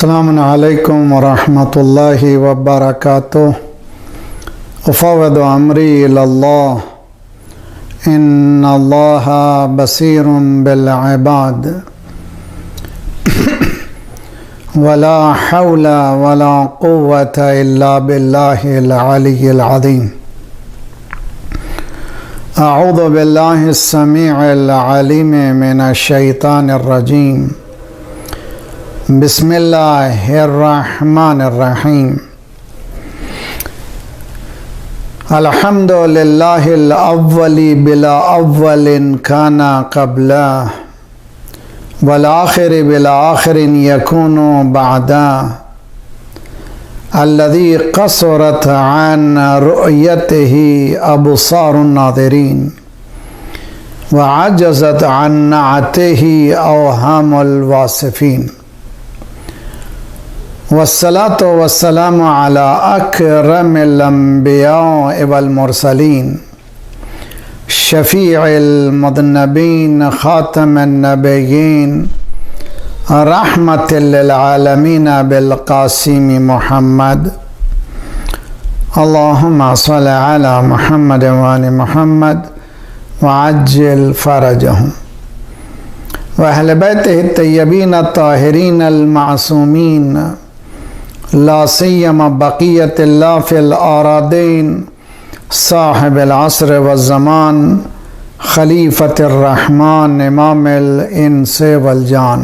अस्सलामु अलैकुम वरहमतुल्लाहि वबरकातुह। उफ़व्विदु अम्री इलल्लाह इन्नल्लाहा बसीरुम बिल इबाद वला हौला वला कुव्वता इल्ला बिल्लाहिल अलिय्यिल अज़ीम। अऊज़ु बिल्लाहिस समीइल अलीम मिनश शैतानिर रजीम। बिस्मिल्लाहिर्रहमानिर्रहीम। अल्हम्दुलिल्लाहिल अव्वली बिला अव्वलिन काना क़ब्ला वल आखिरि बिला आखिरिन यकूनु बअदा अल्लज़ी क़सरत अन रुअयतिही अबसारुन नाज़िरीन व अजज़त अन नअतिही अवहामुल वासिफ़ीन। वस्सलातु वस्सलामु अला अकरमिल अंबिया वल मुरसलीन शफीइल मुज़न्नबीन खातमिन नबिय्यीन रहमतिल लिल आलमीन बिल क़ासिम मुहम्मद। अल्लाहुम्मा सल्लि अला मुहम्मद व आलि मुहम्मद व अज्जिल फ़रजहुम व अहले बैतिही तय्यबीन ताहिरीन अल मासूमीन ला सिय्यमा बक़ियतिल्लाह फ़िल आरादीन साहिबिल अस्र व ज़मान खलीफ़तिर रहमान इमामिल इंस वल जान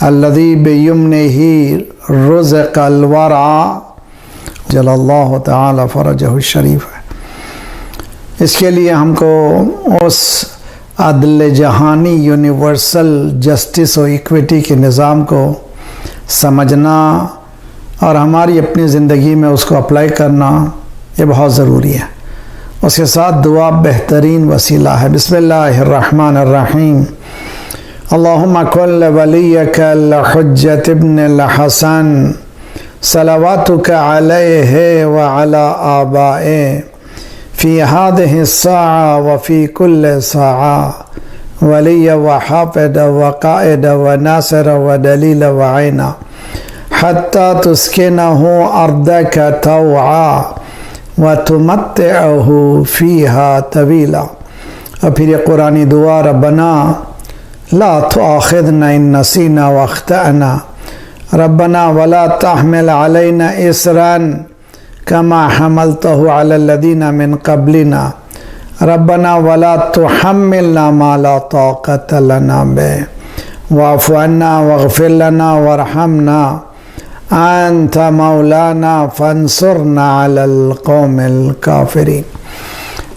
अल्लज़ी बियमनिही रुज़िक़ल वरा जल्लल्लाहु तआला फ़रजहु शरीफ। इसके लिए हमको उस अदल जहानी यूनिवर्सल जस्टिस और इक्विटी के निज़ाम को समझना और हमारी अपनी ज़िंदगी में उसको अप्लाई करना ये बहुत ज़रूरी है। उसके साथ दुआ बेहतरीन वसीला है। बिस्मिल्लाहिर्रहमानिर्रहीम। अल्लाहुम्मा कुल वलियकल हुज्जत इब्नुल हसन सलवातुका अलैहि व अला आबाए फ़ी हादिहि स्साअ व फ़ी कुल्लि साअ वलिय व हाफ़िद व क़ाइद व नासिर व दलील व ऐना हत्ता तुस्किनहु अर्दक तौआ व तुमत्तिअहु फ़ीहा तवीला। और फिर ये कुरानी दुआ रब्बना ला तुआखिज़ना इन नसीना व अख्तअना रब्बना वला तहमिल अलैना इसरन कमा हमलतहु अलल्लज़ीना मिन क़ब्लिना रब्बना वला तुहम्मिलना मा ला ताक़त लना बिही वाफ़ु अन्ना वग़फ़िर लना वरहमना अंत मौलाना फंसुरना अलल क़ौमिल काफ़िरीन।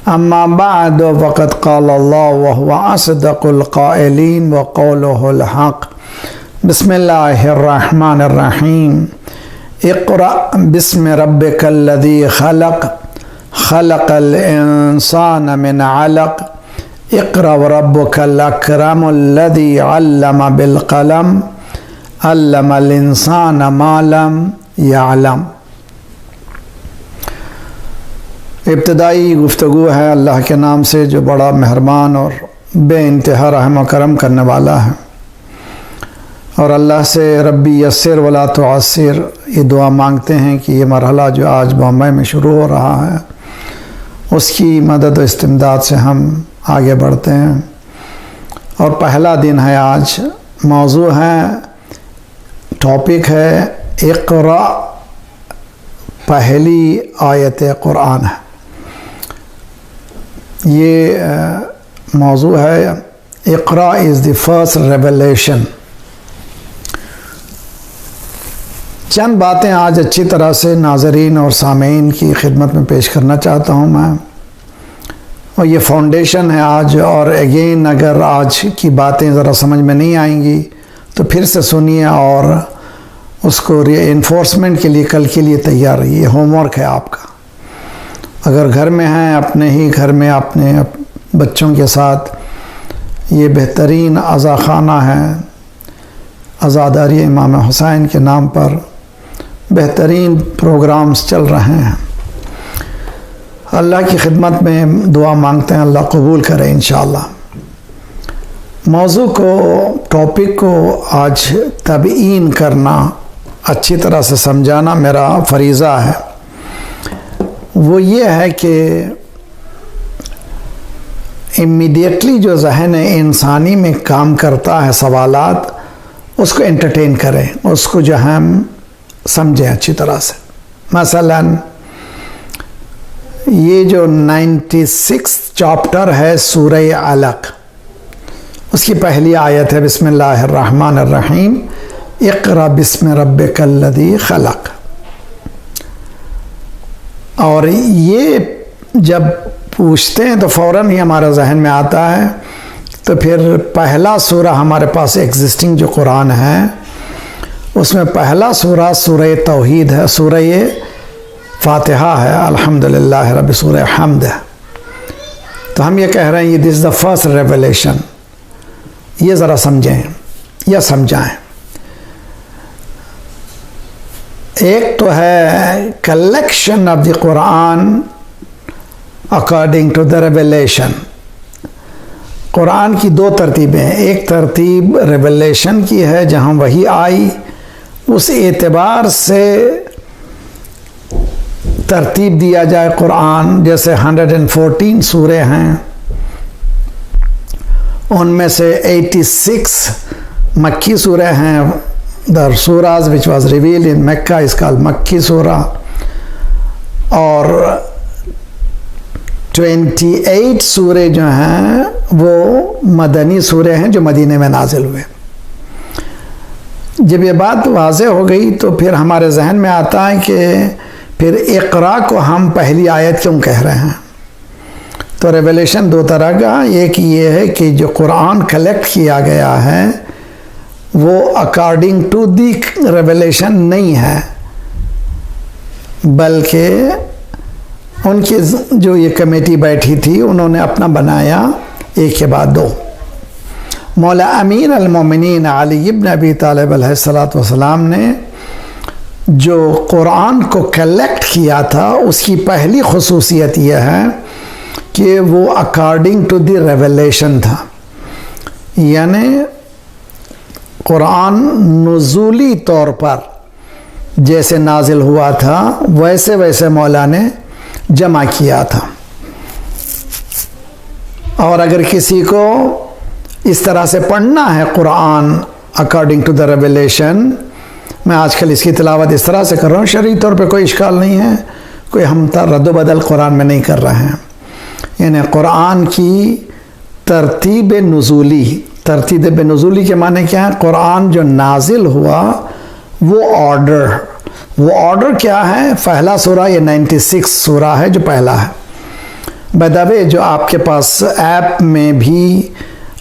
अम्मा बअद फ़क़द क़ाल अल्लाह व हुवा अस्दक़ुल क़ाइलीन व क़ौलुहुल हक़। बिस्मिल्लाहिर्रहमानिर्रहीम। इक़रा बिस्मि रब्बिकल्लज़ी ख़लक़ ख़लक़ल इंसान मिन अलक़ इक़रा व रब्बुकल अकरमुल्लज़ी अल्लम बिल क़लम अल्लमल इंसान मा लम यअलम। इब्तदाई गुफ्तगू है अल्लाह के नाम से जो बड़ा मेहरबान और बेइंतहा रहम व करम करने वाला है। और अल्लाह से रब्बी यस्सिर वला तुअस्सिर ये दुआ मांगते हैं कि ये मरहला जो आज बॉम्बे में शुरू हो रहा है उसकी मदद व इस्तिमदाद से हम आगे बढ़ते हैं। और पहला दिन है आज। मौजू है, टॉपिक है इक़रा, पहली आयत कुरान है। ये मौजू है Iqra is the first revelation. चंद बातें आज अच्छी तरह से नाज़रीन और सामीन की खिदमत में पेश करना चाहता हूँ मैं। और ये फाउंडेशन है आज। और अगेन अगर आज की बातें ज़रा समझ में नहीं आएंगी तो फिर से सुनिए और उसको रीइंफोर्समेंट के लिए कल के लिए तैयार रहिए। ये होमवर्क है आपका। अगर घर में हैं, अपने ही घर में अपने बच्चों के साथ, ये बेहतरीन अज़ा ख़ाना है। अज़ादारी इमाम हुसैन के नाम पर बेहतरीन प्रोग्राम्स चल रहे हैं। अल्लाह की खिदमत में दुआ मांगते हैं, अल्लाह कबूल करे इंशाअल्लाह। मौजू को, टॉपिक को आज तबयीन करना, अच्छी तरह से समझाना मेरा फरीज़ा है। वो ये है कि इमीडिएटली जो जहन इंसानी में काम करता है, सवालात, उसको एंटरटेन करें, उसको जो हम समझें अच्छी तरह से। मसलन ये जो 96 चैप्टर है सूरह अलक, उसकी पहली आयत है बिस्मिल्लाहिर्रहमानिर्रहीम, इक़रा बिस्मि रब्बिकल्लज़ी खलक़। और ये जब पूछते हैं तो फ़ौरन ही हमारे जहन में आता है, तो फिर पहला सूरा हमारे पास एग्जिस्टिंग जो कुरान है उसमें पहला सूरा सूरह तौहीद है, सूरह फातिहा है, अल्हम्दुलिल्लाह रब्ब, सूरह हम्द है। तो हम ये कह रहे हैं ये दिस द फर्स्ट रेवलेशन, ये ज़रा समझें या समझाएं। एक तो है collection of the Quran according to the revelation. कुरान की दो तरतीबें हैं, एक तरतीब रेवलेशन की है जहाँ वही आई, उस एतबार से तरतीब दिया जाए कुरान। जैसे 114 सूरे हैं, उनमें से 86 मक्की सूरे हैं, the Suraaj which was revealed in Mecca is called मक्की सूरा, और 28 सूरे जो हैं वो मदनी सूरे हैं जो मदीने में नाजिल हुए। जब ये बात वाज़ेह हो गई तो फिर हमारे जहन में आता है कि फिर इक़रा को हम पहली आयत क्यों कह रहे हैं। तो रेवलेशन दो तरह का, एक ये है कि जो कुरान कलेक्ट किया गया है वो अकॉर्डिंग टू दी रेवलेशन नहीं है, बल्कि उनकी जो ये कमेटी बैठी थी उन्होंने अपना बनाया, एक के बाद दो। मौला अमीर अल-मोमिनीन अली इब्न अबी तालिब अलैहिस्सलातु वस्सलाम ने जो कुरान को कलेक्ट किया था उसकी पहली खुसूसियत यह है कि वो अकॉर्डिंग टू द रेवलेशन था, यानी कुरान नुज़ूली तौर पर जैसे नाजिल हुआ था वैसे वैसे मौला ने जमा किया था। और अगर किसी को इस तरह से पढ़ना है कुरान अकॉर्डिंग टू द रेवलेशन, मैं आजकल इसकी तिलावत इस तरह से कर रहा हूँ, शरई तौर पे कोई इश्काल नहीं है, कोई हम रद्द बदल कुरान में नहीं कर रहे हैं। यानी कुरान की तरतीब नुज़ूली, तरतीब नुज़ूली के माने क्या है? कुरान जो नाजिल हुआ वो ऑर्डर क्या है? पहला सूरा ये 96 सूरा है जो पहला है। बदावे जो आपके पास ऐप में भी,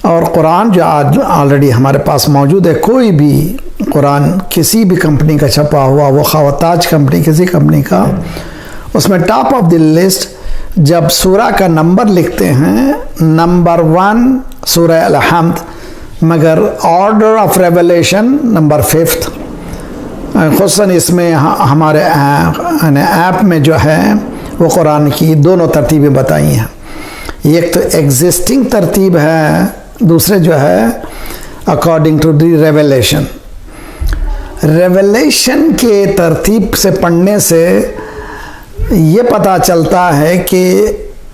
और कुरान जो आज ऑलरेडी हमारे पास मौजूद है, कोई भी कुरान किसी भी कंपनी का छपा हुआ, वो खवाताज कंपनी किसी कंपनी का, उसमें टॉप ऑफ द लिस्ट जब सूरा का नंबर लिखते हैं, नंबर 1 सूरह अल-हम्द, मगर order of revelation number 5th। खुसन इसमें हमारे ऐप में जो है वो कुरान की दोनों तरतीबें बताई हैं। एक तो एग्जिस्टिंग तरतीब है, दूसरे जो है according to the revelation. Revelation के तरतीब से पढ़ने से ये पता चलता है कि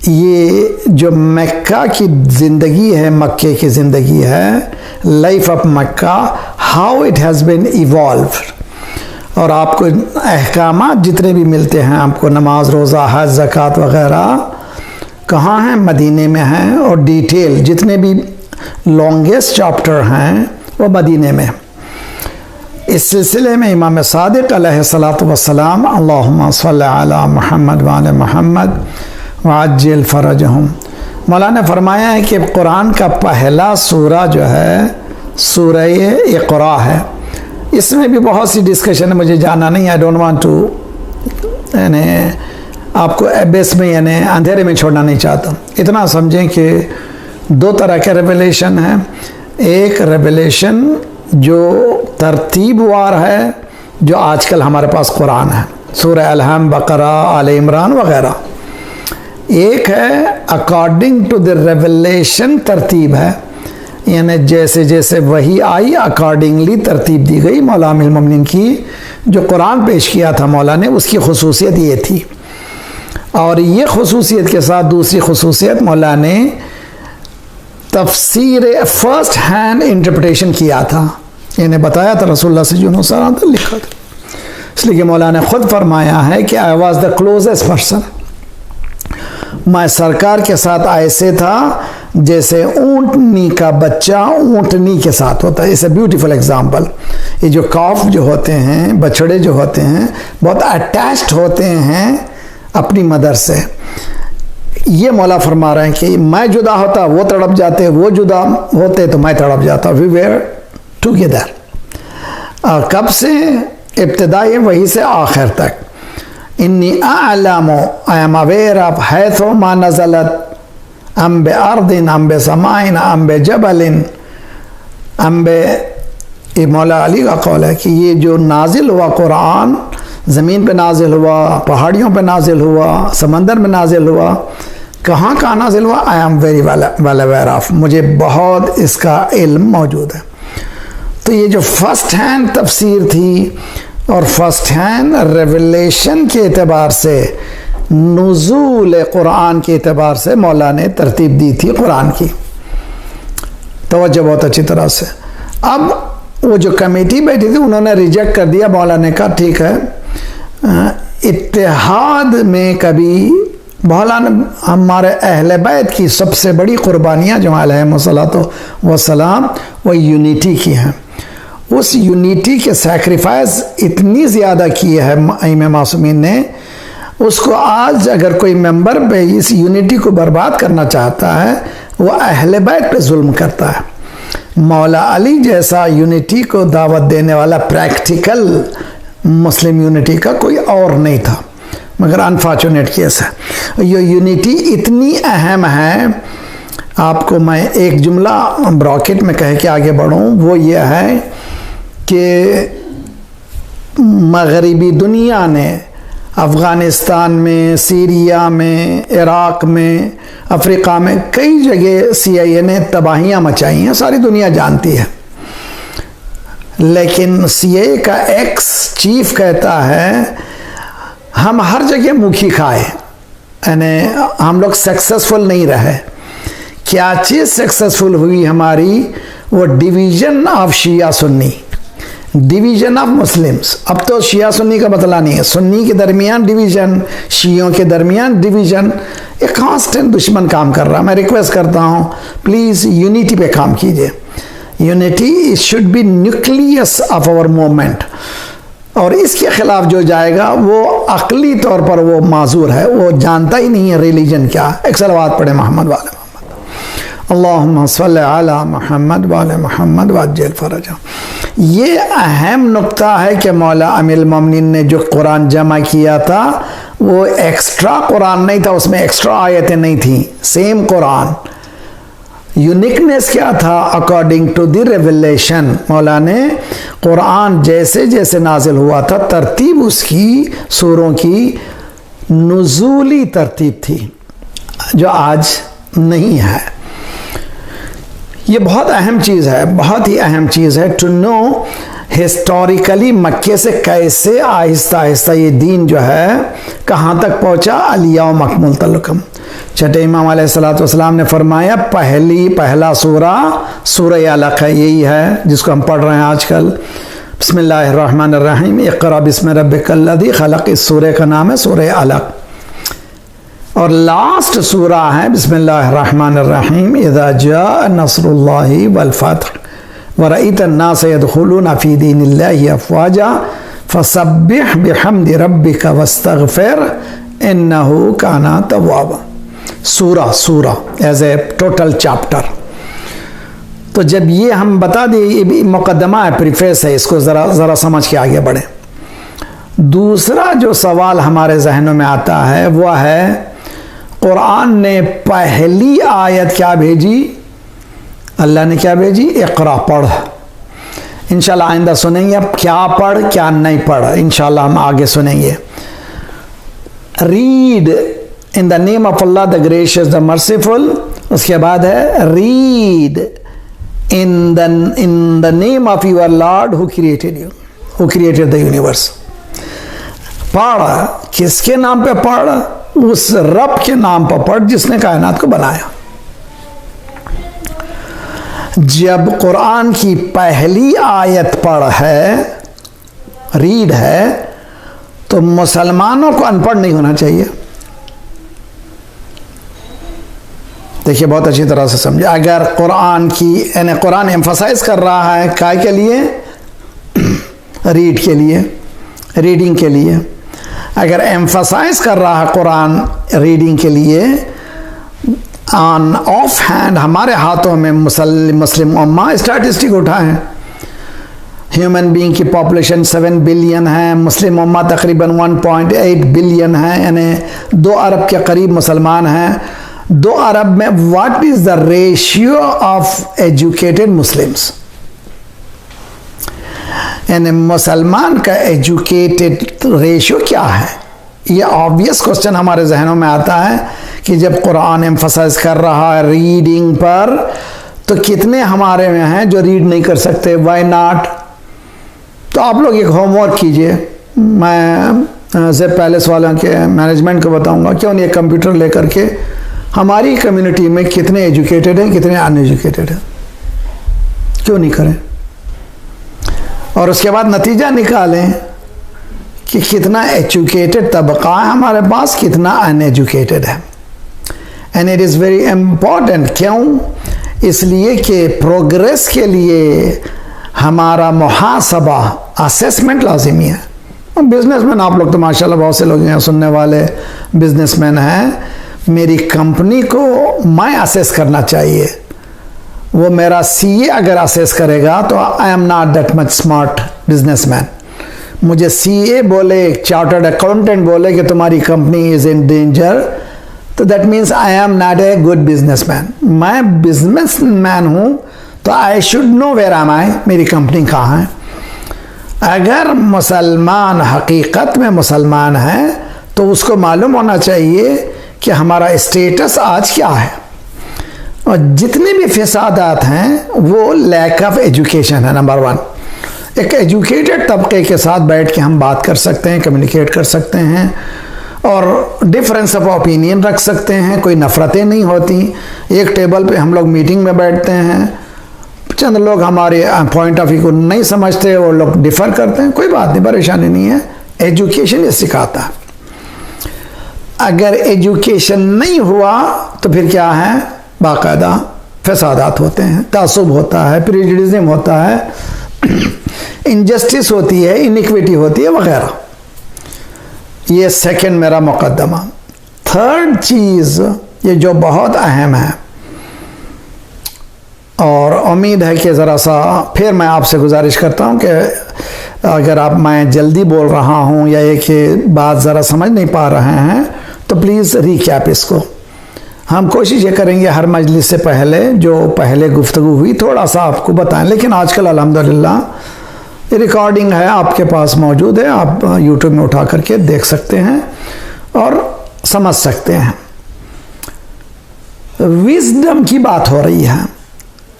ये जो मक्का की ज़िंदगी है, मक्के की ज़िंदगी है, life of Mecca, how it has been evolved. और आपको अहकामात जितने भी मिलते हैं, आपको नमाज, रोज़ा, हज, ज़कात वग़ैरह कहाँ हैं? मदीने में हैं। और डिटेल जितने भी लॉन्गेस्ट चैप्टर हैं वो मदीने में। इस सिलसिले में इमाम सादिक अलैहिस्सलातु वस्सलाम, अल्लाहुम्मा सल्लि अला मुहम्मद व आले मुहम्मद व अज्जिल फरजहुम, मौला ने फरमाया है कि कुरान का पहला सूरा जो है सूरह इक़रा है। इसमें भी बहुत सी डिस्कशन है, मुझे जाना नहीं, आई डोंट वांट टू, यानी आपको एबेस में यानी अंधेरे में छोड़ना नहीं चाहता। इतना समझें कि दो तरह के रेवलेशन हैं। एक रेवलेशन जो तरतीबवार है, जो आजकल हमारे पास कुरान है, सूरह अल-हम्द, बकरा, आले इमरान वगैरह। एक है अकॉर्डिंग टू द रेवलेशन तरतीब है, यानी जैसे जैसे वही आई अकॉर्डिंगली तरतीब दी गई। मौला अमीरुल मोमिनीन की जो कुरान पेश किया था मौला ने, उसकी खुसूसियत ये थी, और ये खुसूसियत के साथ दूसरी खुसूसियत मौला ने तफसीर फर्स्ट हैंड इंटरप्रिटेशन किया था। इन्हें बताया था रसूलुल्लाह से जो नुसरात लिखा था, इसलिए कि मौला ने खुद फरमाया है कि I was the closest person, मैं सरकार के साथ ऐसे था जैसे ऊँटनी का बच्चा ऊँटनी के साथ होता है। It's a beautiful example. ये जो कॉफ जो होते हैं, बछड़े जो होते हैं, बहुत अटैच्ड होते हैं अपनी मदर से। ये मौला फरमा रहे हैं कि मैं जुदा होता वो तड़प जाते, वो जुदा होते तो मैं तड़प जाता। We were together. कब से? इब्तिदाई वही से आखिर तक। इन्नी आलमो, आई एम अवेयर ऑफ हैथो मा नज़लत अम्बे अर्दिन अम्बे समाइन अम्बे जबलिन अम्बे। ये मौला अली का कौल है कि ये जो नाजिल हुआ कुरान, ज़मीन पे नाजिल हुआ, पहाड़ियों पे नाजिल हुआ, समंदर में नाजिल हुआ, कहाँ कहाँ नाजिल हुआ, I am very well aware of, मुझे बहुत इसका इल्म मौजूद है। तो ये जो फर्स्ट हैंड तफसीर थी और फर्स्ट हैंड रेवलेशन के एतबार से, नुज़ूल कुरान के एतबार से मौला ने तरतीब दी थी कुरान की। तवज्जो बहुत अच्छी तरह से। अब वो जो कमेटी बैठी थी उन्होंने रिजेक्ट कर दिया। मौला ने कहा ठीक है, इत्तेहाद में कभी मौला ने हमारे अहले बैत की सबसे बड़ी कुर्बानियाँ जो अलैहिस्सलातो वस्सलाम वो यूनिटी की हैं। उस यूनिटी के सैक्रिफाइस इतनी ज़्यादा की है इमाम मासूमीन ने, उसको आज अगर कोई मेंबर पे इस यूनिटी को बर्बाद करना चाहता है वो अहले बैत पे जुल्म करता है। मौला अली जैसा यूनिटी को दावत देने वाला प्रैक्टिकल मुस्लिम यूनिटी का कोई और नहीं था, मगर अनफॉर्चुनेट केस है। ये यूनिटी इतनी अहम है, आपको मैं एक जुमला ब्रॉकेट में कह के आगे बढ़ूँ, वो ये है कि मगरिबी दुनिया ने अफ़गानिस्तान में, सीरिया में, इराक़ में, अफ्रीका में कई जगह CIA ने तबाहियाँ मचाई हैं, सारी दुनिया जानती है। लेकिन CIA का एक्स चीफ कहता है हम हर जगह मुखी खाए, यानी हम लोग सक्सेसफुल नहीं रहे। क्या चीज़ सक्सेसफुल हुई हमारी? वो division of Shia Sunni, division of Muslims. अब तो शिया सुन्नी का मतला नहीं है, सुन्नी के दरमियान डिवीज़न, शियों के दरमियान डिवीज़न, एक कांस्टेंट दुश्मन काम कर रहा है। मैं रिक्वेस्ट करता हूँ प्लीज़ यूनिटी पे काम कीजिए। Unity should be nucleus of our movement, और इसके खिलाफ जो जाएगा वो अकली तौर पर वो माजूर है, वो जानता ही नहीं है रिलीजन क्या। एक सलवात पढ़े मोहम्मद वाले मोहम्मद, अल्लाहुम्मा सल्लि अला मोहम्मद वाले मोहम्मद वअज्जिल फरजा। ये अहम नुक्ता है कि मौला अमीरुल मोमिनीन ने जो कुरान जमा किया था वो एक्स्ट्रा कुरान नहीं था, उसमें एक्स्ट्रा आयतें नहीं थी, सेम कुरान। यूनिकनेस क्या था? अकॉर्डिंग टू द रेवलेशन, मौला ने कुरान जैसे जैसे नाजिल हुआ था, तरतीब उसकी सूरों की नुज़ूली तरतीब थी जो आज नहीं है। ये बहुत अहम चीज़ है, बहुत ही अहम चीज़ है टू नो हिस्टोरिकली मक्के से कैसे आहिस्ता आहिस्ता ये दीन जो है कहाँ तक पहुँचा। अल-यौम अकमलतु लकुम, छठे इमाम अलैहिस्सलातु वस्सलाम ने फरमाया पहला सूरा सूरह अलक़ है, यही है जिसको हम पढ़ रहे हैं आजकल। बिस्मिल्लाहिर्रहमानिर्रहीम, इक़रा बिस्मि रब्बिकल्लज़ी खलक़, इस सूरह का नाम है सूरह अलक़। और लास्ट सूरा है बिस्मिल्लाहिर्रहमानिर्रहीम, इज़ा जाअ नस्रुल्लाहि वल फ़त्ह वरअयत अन्नास यदखुलूना फ़ी दीनिल्लाहि अफ़वाजा फसब्बिह बिहम्दि रब्बिका वस्तग़फिर इन्नहु काना तव्वाबा। सूरा एज ए टोटल चैप्टर। तो जब ये हम बता दें, ये भी मुकदमा है, प्रीफेस है, इसको ज़रा समझ के आगे बढ़े। दूसरा जो सवाल हमारे जहनों में आता है वह है कुरान ने पहली आयत क्या भेजी? अल्लाह ने क्या भेजी? इक़रा, पढ़। इंशाल्लाह आइंदा सुनेंगे अब क्या पढ़ क्या नहीं पढ़, इंशाल्लाह हम आगे सुनेंगे। Read in the name of Allah the gracious the merciful, उसके बाद है read in the name of your Lord who created you, who created the universe. पढ़, किसके नाम पे पढ़? उस रब के नाम पर पढ़ जिसने कायनात को बनाया। जब कुरान की पहली आयत पढ़ है, रीड है, तो मुसलमानों को अनपढ़ नहीं होना चाहिए। देखिए बहुत अच्छी तरह से समझे। अगर कुरान की, यानी कुरान एम्फसाइज कर रहा है काय के लिए? रीड के लिए, रीडिंग के लिए। अगर एम्फसाइज कर रहा है कुरान रीडिंग के लिए, ऑन ऑफ हैंड हमारे हाथों में मुस्लिम उम्मा स्टैटिस्टिक उठाएं। ह्यूमन बीइंग की पॉपुलेशन 7 बिलियन है, मुस्लिम उम्मा तकरीबन 1.8 बिलियन है, यानी 2 अरब के करीब मुसलमान हैं। 2 अरब में what is the ratio of educated Muslims? यानी मुसलमान का एजुकेटेड रेशियो क्या है? ये ऑब्वियस क्वेश्चन हमारे जहनों में आता है कि जब कुरान एम्फसाइज कर रहा है रीडिंग पर, तो कितने हमारे में हैं जो रीड नहीं कर सकते? Why not? तो आप लोग एक होमवर्क कीजिए। मैं ज़ेब पैलेस वालों के मैनेजमेंट को बताऊंगा, क्यों नहीं एक कंप्यूटर लेकर के हमारी कम्युनिटी में कितने एजुकेटेड हैं, कितने अनएजुकेटेड हैं, क्यों नहीं करें? और उसके बाद नतीजा निकालें कि कितना एजुकेटेड तबका है हमारे पास, कितना अनएजुकेटेड है। And it is very important. क्यों? इसलिए कि प्रोग्रेस के लिए हमारा मुहासबा, असेसमेंट लाजिमी है। बिजनेसमैन आप लोग तो माशाल्लाह बहुत से लोग हैं सुनने वाले बिजनेसमैन हैं। मेरी कंपनी को मैं असेस करना चाहिए। वो मेरा सीए अगर असेस करेगा तो I am not that much smart businessman. मुझे सीए बोले, चार्टर्ड अकाउंटेंट बोले कि तुम्हारी कंपनी इज इन डेंजर, तो that means I am not a good businessman. मैं बिजनेसमैन हूँ तो I should know where am I, मेरी कंपनी कहाँ है। अगर मुसलमान हकीकत में मुसलमान है तो उसको मालूम होना चाहिए कि हमारा स्टेटस आज क्या है। और जितने भी फसादात हैं वो लैक ऑफ एजुकेशन है, नंबर 1। एक एजुकेटेड तबके के साथ बैठ के हम बात कर सकते हैं, कम्युनिकेट कर सकते हैं और डिफरेंस ऑफ ओपिनियन रख सकते हैं, कोई नफ़रतें नहीं होती। एक टेबल पे हम लोग मीटिंग में बैठते हैं, चंद लोग हमारे पॉइंट ऑफ व्यू को नहीं समझते, वो लोग डिफ़र करते हैं, कोई बात नहीं, परेशानी नहीं है। एजुकेशन ये सिखाता है। अगर एजुकेशन नहीं हुआ तो फिर क्या है? बाकायदा फसादात होते हैं, तासुब होता है, प्रेजुडिज्म होता है, इनजस्टिस होती है, इनिक्विटी होती है वगैरह। ये सेकंड मेरा मुकदमा। थर्ड चीज़ ये जो बहुत अहम है और उम्मीद है कि ज़रा सा फिर मैं आपसे गुजारिश करता हूँ कि अगर आप, मैं जल्दी बोल रहा हूँ या एक बात ज़रा समझ नहीं पा रहे हैं तो प्लीज़ रिकैप इसको। हम कोशिश ये करेंगे हर मजलिस से पहले जो पहले गुफ्तगू हुई थोड़ा सा आपको बताएं, लेकिन आजकल अल्हम्दुलिल्लाह रिकॉर्डिंग है आपके पास मौजूद है, आप यूट्यूब में उठा करके देख सकते हैं और समझ सकते हैं। विजडम की बात हो रही है,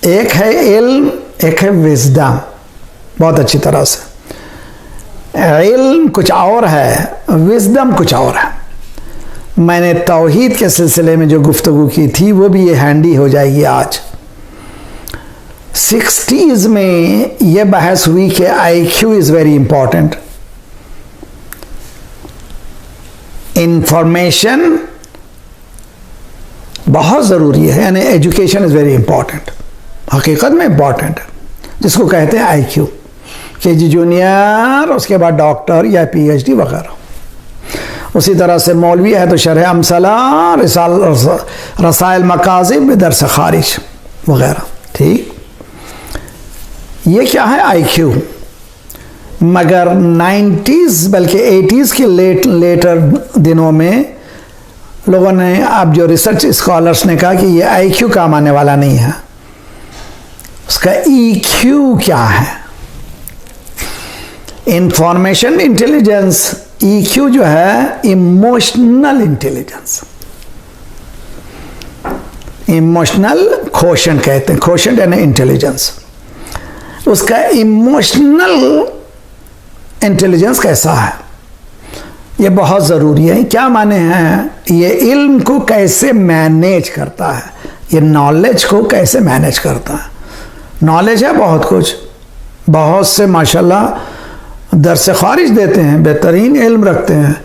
एक है इल्म, एक है विजडम। बहुत अच्छी तरह से इल्म कुछ और है, विजडम कुछ और है। मैंने तौहीद के सिलसिले में जो गुफ्तगू की थी वो भी ये हैंडी हो जाएगी आज। 60s में ये बहस हुई कि IQ is very important, information बहुत ज़रूरी है, यानी एजुकेशन इज़ वेरी इंपॉर्टेंट, हकीकत में इंपॉर्टेंट है, जिसको कहते हैं IQ। KG जूनियर, उसके बाद डॉक्टर या PhD वगैरह। उसी तरह से मौलवी है तो शरह अमसला, रसाइल मकाज़िब, दरस खारिज वगैरह। ठीक, ये क्या है IQ। मगर 90s बल्कि 80s के लेटर दिनों में लोगों ने, अब जो रिसर्च स्कॉलर्स ने कहा कि ये IQ काम आने वाला नहीं है, उसका EQ क्या है, इंफॉर्मेशन इंटेलिजेंस। EQ जो है इमोशनल इंटेलिजेंस, इमोशनल क्वोशंट कहते हैं, क्वोशंट यानी इंटेलिजेंस। उसका इमोशनल इंटेलिजेंस कैसा है, ये बहुत ज़रूरी है। क्या माने हैं, ये इल्म को कैसे मैनेज करता है, ये नॉलेज को कैसे मैनेज करता है। नॉलेज है बहुत कुछ, बहुत से माशाल्लाह दर्स खारिज देते हैं, बेहतरीन इल्म रखते हैं,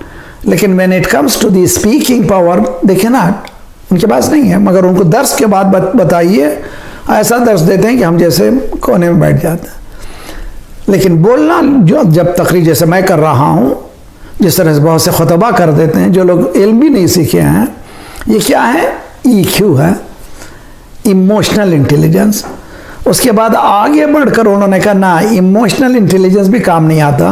लेकिन when it comes to the speaking power देखे ना, उनके पास नहीं है। मगर उनको दर्स के बाद बताइए, ऐसा दर्स देते हैं कि हम जैसे कोने में बैठ जाते हैं। लेकिन बोलना, जो जब तकरीर जैसे मैं कर रहा हूँ, जिस तरह से बहुत से खुतबा कर देते हैं जो लोग इल्म भी नहीं सीखे हैं, ये क्या है, EQ है, इमोशनल इंटेलिजेंस। उसके बाद आगे बढ़कर उन्होंने कहा ना, इमोशनल इंटेलिजेंस भी काम नहीं आता,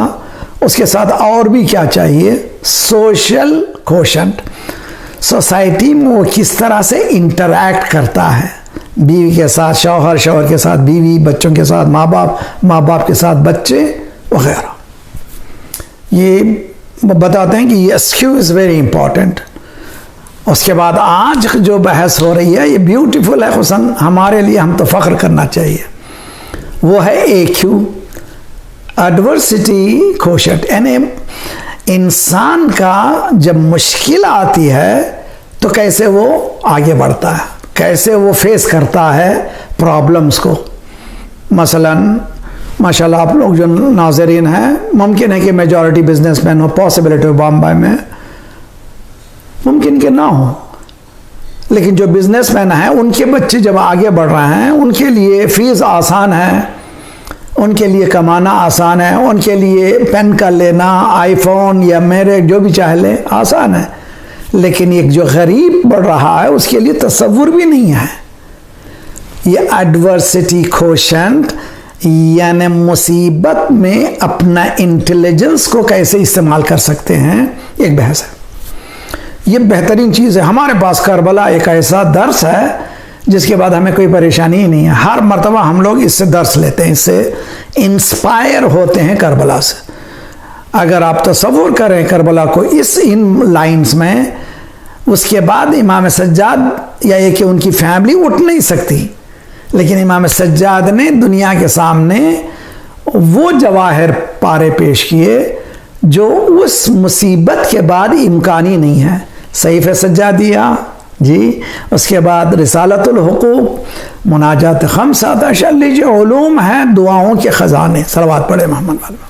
उसके साथ और भी क्या चाहिए, सोशल क्वोशंट। सोसाइटी में वो किस तरह से इंटरैक्ट करता है, बीवी के साथ शौहर, शौहर के साथ बीवी, बच्चों के साथ माँ बाप, माँ बाप के साथ बच्चे वगैरह। ये बताते हैं कि ये EQ इज़ वेरी इंपॉर्टेंट। उसके बाद आज जो बहस हो रही है ये ब्यूटीफुल है हुसन, हमारे लिए, हम तो फ़ख्र करना चाहिए, वो है AQ, एडवर्सिटी क्वोशंट। यानी इंसान का जब मुश्किल आती है तो कैसे वो आगे बढ़ता है, कैसे वो फेस करता है प्रॉब्लम्स को। मसलन माशाल्लाह आप लोग जो नाज़रीन हैं, मुमकिन है कि मेजॉरिटी बिजनेसमैन हो, पॉसिबिलिटी हो बॉम्बे में, मुमकिन कि ना हो, लेकिन जो बिजनेसमैन हैं उनके बच्चे जब आगे बढ़ रहे हैं, उनके लिए फ़ीस आसान है, उनके लिए कमाना आसान है, उनके लिए पेन का लेना, आईफोन या मेरे जो भी चाहे ले आसान है। लेकिन एक जो गरीब बढ़ रहा है उसके लिए तसव्वुर भी नहीं है। ये एडवर्सिटी क्वोशंट यानी मुसीबत में अपना इंटेलिजेंस को कैसे इस्तेमाल कर सकते हैं, एक बहस है। ये बेहतरीन चीज़ है। हमारे पास करबला एक ऐसा दर्स है जिसके बाद हमें कोई परेशानी ही नहीं है। हर मर्तबा हम लोग इससे दर्स लेते हैं, इससे इंस्पायर होते हैं करबला से। अगर आप तसव्वुर करें करबला को इन लाइन्स में, उसके बाद इमाम सज्जाद या ये कि उनकी फैमिली उठ नहीं सकती, लेकिन इमाम सज्जाद ने दुनिया के सामने वो जवाहिर पारे पेश किए जो उस मुसीबत के बाद इम्कानी नहीं है। सहीफ़े सज्जादिया जी, उसके बाद रिसालतुल हुकूक, मुनाजात खम्सा, लीजिए उलूम हैं, दुआओं के ख़जाने। सलवात पढ़े मोहम्मद वाले।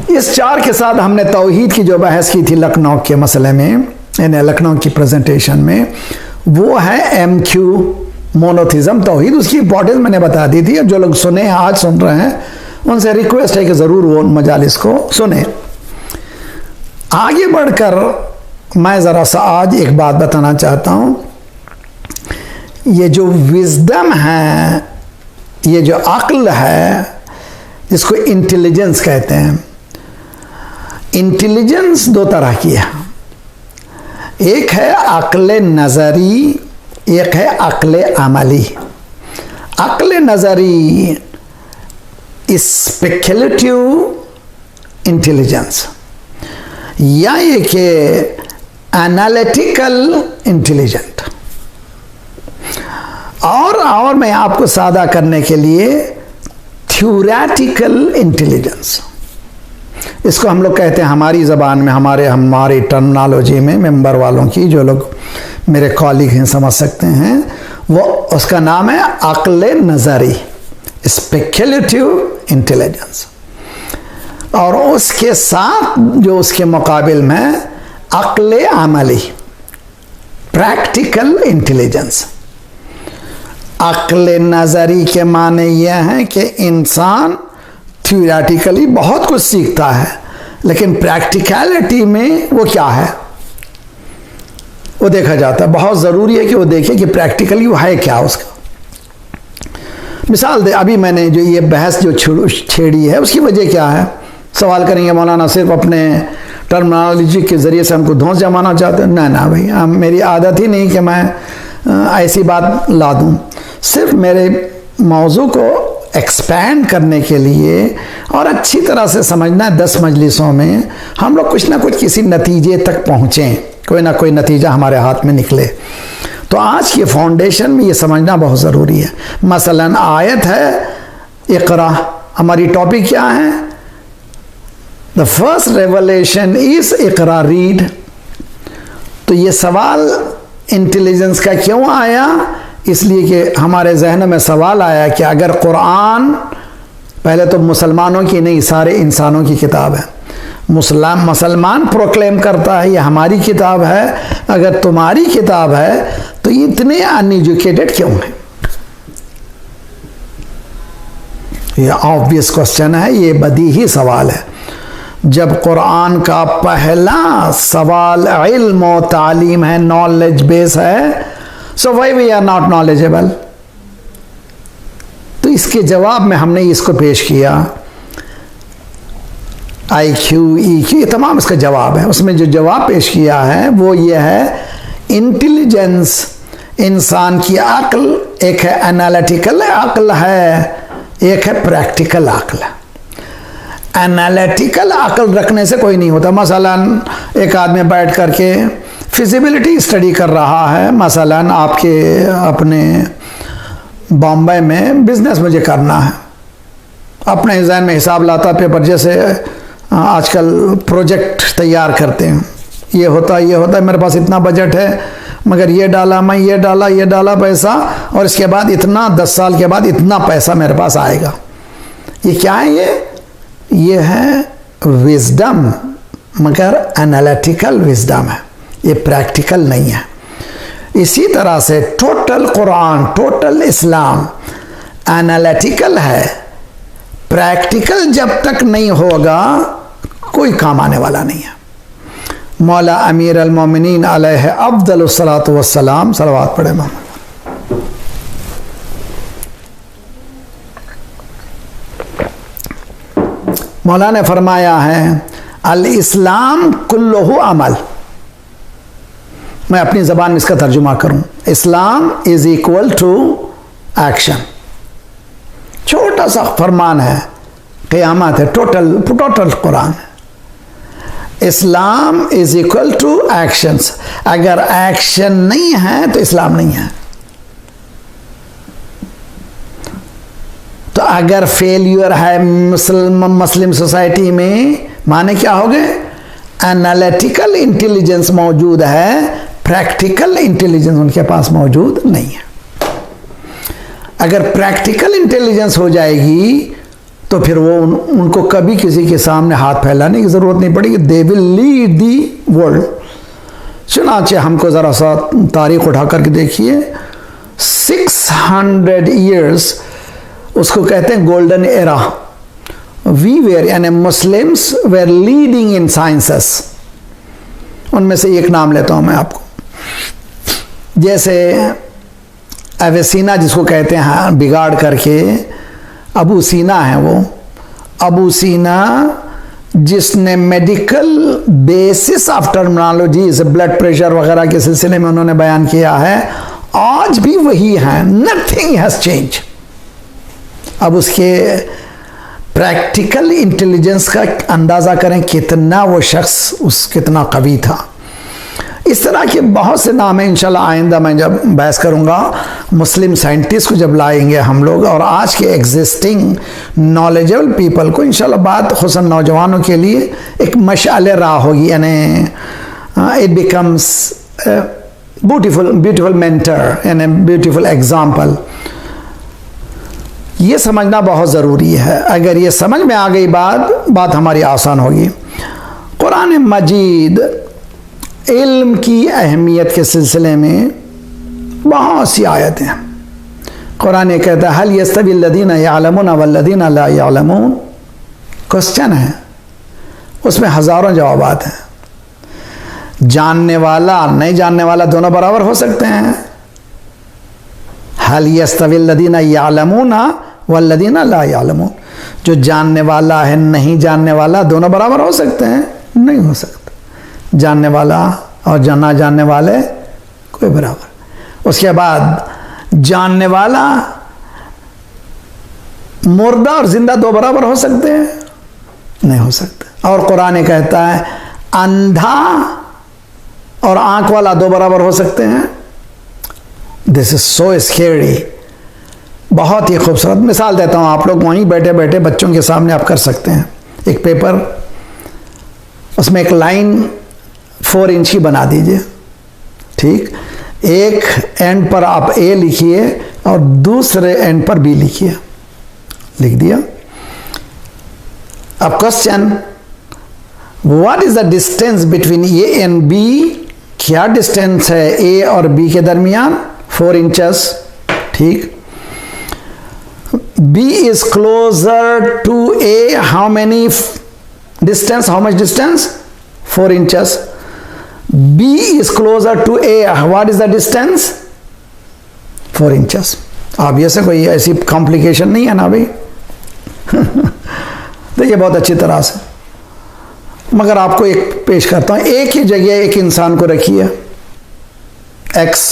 इस चार के साथ हमने तौहीद की जो बहस की थी लखनऊ के मसले में, यानी लखनऊ की प्रेजेंटेशन में, वो है MQ, मोनोथिज़म तौहीद। उसकी इंपॉर्टेंस मैंने बता दी थी। जो लोग सुने हैं, आज सुन रहे हैं, उनसे रिक्वेस्ट है कि ज़रूर वो मजालिस को सुने। आगे बढ़कर मैं ज़रा सा आज एक बात बताना चाहता हूँ। ये जो विज़डम है, ये जो अक्ल है, जिसको इंटेलिजेंस कहते हैं, इंटेलिजेंस दो तरह की है। एक है अक्ल नज़री, एक है अक्ल अमली। अक्ल नज़री स्पेक्युलेटिव इंटेलिजेंस, या ये कि एनालिटिकल इंटेलिजेंट। और मैं आपको सादा करने के लिए थ्योरेटिकल इंटेलिजेंस, इसको हम लोग कहते हैं हमारी ज़बान में, हमारी टर्मिनोलॉजी में, मेंबर वालों की, जो लोग मेरे कॉलीग हैं समझ सकते हैं, वो उसका नाम है अक्ल नज़री, स्पेक्युलेटिव इंटेलिजेंस। और उसके साथ जो उसके मुकाबिल में अक्ल अमली, प्रैक्टिकल इंटेलिजेंस। अक्ल नज़री के माने यह है कि इंसान थ्योरेटिकली बहुत कुछ सीखता है, लेकिन प्रैक्टिकलिटी में वो क्या है वो देखा जाता है। बहुत ज़रूरी है कि वो देखे कि प्रैक्टिकली वो है क्या उसका। मिसाल दे, अभी मैंने जो ये बहस जो छेड़ी है उसकी वजह क्या है, सवाल करेंगे मौलाना सिर्फ अपने टर्मिनोलॉजी के ज़रिए से हमको धौंस जमाना चाहते हैं। ना भाई, मेरी आदत ही नहीं कि मैं ऐसी बात ला दूँ। सिर्फ मेरे मौजू को एक्सपैंड करने के लिए और अच्छी तरह से समझना है 10 मजलिसों में हम लोग कुछ ना कुछ किसी नतीजे तक पहुँचें, कोई ना कोई नतीजा हमारे हाथ में निकले। तो आज के फाउंडेशन में ये समझना बहुत ज़रूरी है। मसलन आयत है इक़रा, हमारी टॉपिक क्या है? द फर्स्ट रेवलेशन इज़ इक़रा, रीड। तो ये सवाल इंटेलिजेंस का क्यों आया? इसलिए कि हमारे जहन में सवाल आया कि अगर कुरान पहले तो मुसलमानों की नहीं, सारे इंसानों की किताब है, मुसलमान प्रोक्लेम करता है ये हमारी किताब है, अगर तुम्हारी किताब है तो ये इतने अनएजुकेटेड क्यों हैं? ये ऑब्वियस क्वेश्चन है, ये बदीही सवाल है। जब कुरान का पहला सवाल इल्म और तालीम है, नॉलेज बेस है, so why we are not knowledgeable. तो इसके जवाब में हमने इसको पेश किया, IQ, EQ, ये तमाम इसका जवाब है। उसमें जो जवाब पेश किया है वो ये है, इंटेलिजेंस इंसान की अक्ल, एक है एनालिटिकल अक्ल है, एक है प्रैक्टिकल अक्ल। एनालिटिकल अक्ल रखने से कोई नहीं होता। मसलन एक आदमी बैठ करके फिजिबिलिटी स्टडी कर रहा है, मसलन आपके अपने बॉम्बे में बिजनेस मुझे करना है, अपने जहन में हिसाब लाता पेपर, जैसे आजकल प्रोजेक्ट तैयार करते हैं, ये होता है, मेरे पास इतना बजट है, मगर ये डाला मैं, ये डाला पैसा, और इसके बाद इतना 10 साल के बाद इतना पैसा मेरे पास आएगा। ये क्या है? ये है विजडम, मगर एनालिटिकल विजडम है, ये प्रैक्टिकल नहीं है। इसी तरह से टोटल कुरान, टोटल इस्लाम एनालिटिकल है, प्रैक्टिकल जब तक नहीं होगा कोई काम आने वाला नहीं है। मौला अमीर अल मोमिनीन अलैहि अफ़ज़लुस सलातो वस्सलाम, सलवात पढ़े मोहम्मद। मौला ने फरमाया है, अल इस्लाम कुल्लुहु अमल। मैं अपनी ज़बान में इसका तर्जुमा करूं, Islam is equal to action. छोटा सा फरमान है, क़यामत है, टोटल कुरान है। Islam is equal to actions. अगर एक्शन नहीं है तो इस्लाम नहीं है। तो अगर फेल्यूर है मुस्लिम सोसाइटी में, माने क्या हो गए? एनालिटिकल इंटेलिजेंस मौजूद है, प्रैक्टिकल इंटेलिजेंस उनके पास मौजूद नहीं है। अगर प्रैक्टिकल इंटेलिजेंस हो जाएगी तो फिर वो उनको कभी किसी के सामने हाथ फैलाने की ज़रूरत नहीं पड़ेगी। They will lead the world. चुनाचे हमको ज़रा सा तारीख उठा करके देखिए, 600 ईयर्स उसको कहते हैं गोल्डन एरा। वी वेयर यानी Muslims were leading in sciences. उनमें से एक नाम लेता हूँ मैं आपको, जैसे एवेसिना जिसको कहते हैं बिगाड़ करके, अबू सीना है वो। अबू सीना जिसने medical basis of terminology, blood pressure वगैरह के सिलसिले में उन्होंने बयान किया है, आज भी वही है, नथिंग हैज़ चेंज। अब उसके प्रैक्टिकल इंटेलिजेंस का अंदाज़ा करें कितना वो शख्स कितना कवी था। इस तरह के बहुत से नाम हैं। इंशाल्लाह आइंदा मैं जब बहस करूँगा, मुस्लिम साइंटिस्ट को जब लाएंगे हम लोग, और आज के एग्जिस्टिंग नॉलेजेबल पीपल को, इंशाल्लाह बात खुसन नौजवानों के लिए एक मशाल राह होगी, यानी इट बिकम्स ब्यूटीफुल मेंटर यानी ब्यूटीफुल एग्जाम्पल। ये समझना बहुत ज़रूरी है। अगर ये समझ में आ गई बात हमारी आसान होगी। कुरान मजीद इल्म की अहमियत के सिलसिले में बहुत सी आयतें हैं। कुरान कहता है, हल यस्तवी लदीना यालमून वल्लदीना ला यालमून। क्वेश्चन है, उसमें हज़ारों जवाबात हैं। जानने वाला नहीं जानने वाला दोनों बराबर हो सकते हैं। हल यस्तवी लदीना यालमून वल्लदीना ला यालमून। जो जानने वाला है नहीं जानने वाला दोनों बराबर हो सकते हैं? नहीं हो सकते। जानने वाला और ना जानने वाले कोई बराबर। उसके बाद जानने वाला मुर्दा और जिंदा दो बराबर हो सकते हैं? नहीं हो सकते। और कुरान कहता है अंधा और आंख वाला दो बराबर हो सकते हैं? This is so scary. बहुत ही खूबसूरत मिसाल देता हूं, आप लोग वहीं बैठे बैठे बच्चों के सामने आप कर सकते हैं। एक पेपर, उसमें एक लाइन 4 इंच की बना दीजिए, ठीक। एक एंड पर आप ए लिखिए और दूसरे एंड पर बी लिखिए। लिख दिया। अब question, what is the distance between A and B? क्या डिस्टेंस है ए और बी के दरमियान? 4 इंचेस, ठीक। B is closer to A, how many distance, how much distance? 4 inches. B is closer to A, what is the distance? 4 inches. अब ये से कोई ऐसी कॉम्प्लिकेशन नहीं है ना भाई। देखिए बहुत अच्छी तरह से, मगर आपको एक पेश करता हूं। एक ही जगह एक इंसान को रखिए, X,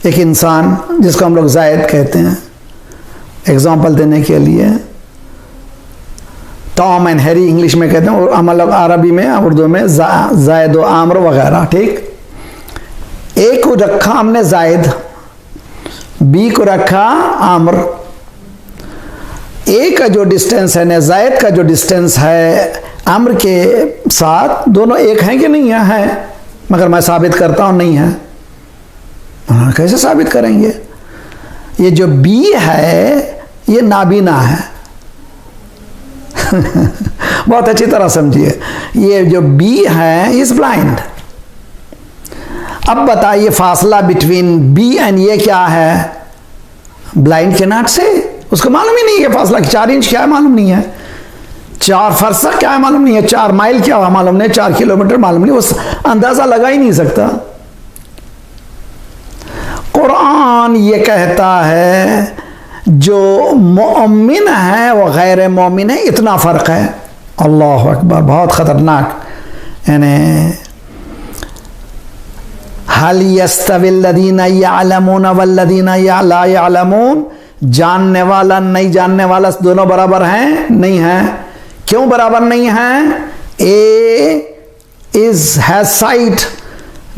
एक इंसान जिसको हम लोग जायद कहते हैं, एग्जाम्पल देने के लिए टॉम एंड हैरी इंग्लिश में कहते हैं, और मतलब अरबी में, उर्दू में जायद व आमर वगैरह, ठीक। ए को रखा हमने जायद, बी को रखा आमर। ए का जो डिस्टेंस है ना, जायद का जो डिस्टेंस है आमर के साथ, दोनों एक हैं कि नहीं है? मगर मैं साबित करता हूं नहीं है। कैसे साबित करेंगे? ये जो बी है ये नाबीना है। बहुत अच्छी तरह समझिए, ये जो बी है इज ब्लाइंड। अब बताइए फासला बिटवीन बी एंड ये क्या है? ब्लाइंड के नाट से उसको मालूम ही नहीं है फासला। 4 इंच क्या है मालूम नहीं है, 4 फरसख क्या है मालूम नहीं है, 4 माइल क्या है मालूम नहीं, 4 किलोमीटर मालूम नहीं, उस अंदाजा लगा ही नहीं सकता। कुरान ये कहता है जो मोमिन है वो गैर मोमिन है, इतना फ़र्क है। अल्लाह अकबर, बहुत ख़तरनाक। यानी हल यस्तविल्लज़ीना यअलमून वल्लज़ीना ला यअलमून, जानने वाला नहीं जानने वाला दोनों बराबर हैं? नहीं है। क्यों बराबर नहीं है? A is has sight,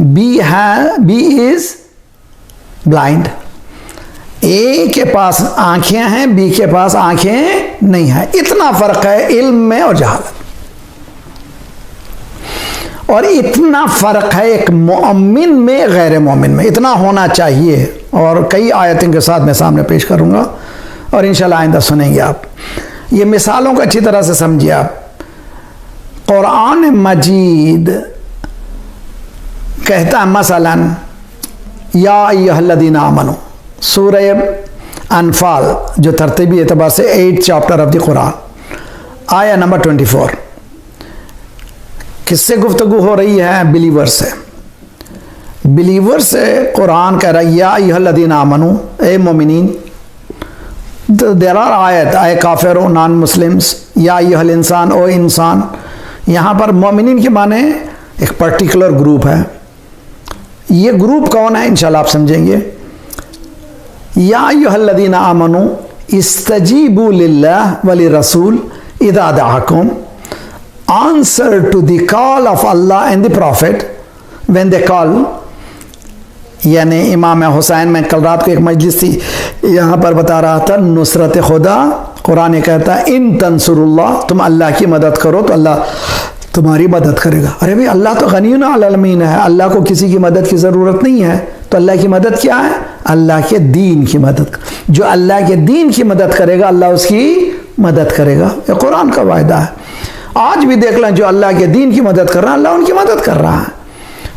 B is blind. A के पास आंखें हैं, बी के पास आंखें नहीं है। इतना फर्क है इल्म में और जहालत, और इतना फर्क है एक मोमिन में गैर मोमिन में। इतना होना चाहिए, और कई आयतों के साथ मैं सामने पेश करूंगा और इंशाल्लाह आइंदा सुनेंगे आप। ये मिसालों को अच्छी तरह से समझिए आप। कुरान मजीद कहता है मसलन या अय्युहल्लज़ीना आमनू, सूरह अनफाल जो तरतीबी एतबार से 8th chapter of the Quran, आया नंबर 24। किससे गुफ्तगू हो रही है? बिलीवर से। बिलीवर से कुरान कह रहा है या अय्युहल्लज़ीना आमनू, ए मोमिनीन। देयर आर आयत, आए काफिर ओ नॉन मुस्लिम्स, या अय्युहल इंसान, ओ इंसान। यहाँ पर मोमिनीन के माने एक पर्टिकुलर ग्रुप है। ये ग्रुप कौन है इंशाल्लाह आप समझेंगे। या अय्युहल्लज़ीना आमनू इस्तजीबू लिल्लाह वली रसूल इज़ा दआकुम, answer to the call of Allah and the prophet when they call. यानी इमाम हुसैन, में कल रात को एक मजलिस थी, यहाँ पर बता रहा था नुसरत खुदा। कुरान कहता है इन तंसुरुल्लाह, तुम अल्लाह की मदद करो तो अल्लाह तुम्हारी मदद करेगा। अरे भाई अल्लाह तो गनीयुन अल आलमीन है, अल्लाह को किसी की मदद की ज़रूरत नहीं है। तो अल्लाह की मदद क्या है? अल्लाह के दीन की मदद। जो अल्लाह के दीन की मदद करेगा अल्लाह उसकी मदद करेगा, ये कुरान का वायदा है। आज भी देख लें, जो अल्लाह के दीन की मदद कर रहा है अल्लाह उनकी मदद कर रहा है।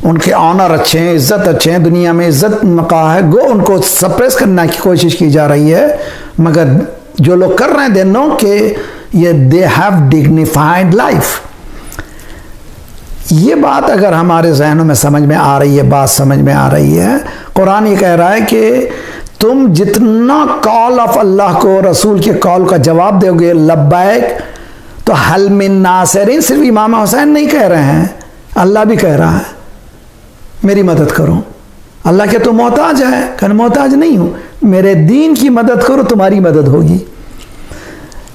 उनके ऑनर अच्छे हैं, इज़्ज़त अच्छे हैं, दुनिया में इज़्ज़त मका है, गो उनको सप्रेस करने की कोशिश की जा रही है। मगर जो लोग कर रहे हैं दे नो कि ये दे हैव डिग्निफाइड लाइफ। ये बात अगर हमारे जहनों में समझ में आ रही है, बात समझ में आ रही है, कुरान ये कह रहा है कि तुम जितना कॉल ऑफ अल्लाह को, रसूल के कॉल का जवाब दोगे लब्बैक, तो हल मिन नासिरीन सिर्फ इमाम हुसैन नहीं कह रहे हैं, अल्लाह भी कह रहा है मेरी मदद करो। अल्लाह के तो मोहताज है, कहना मोहताज नहीं हूँ, मेरे दीन की मदद करो तुम्हारी मदद होगी।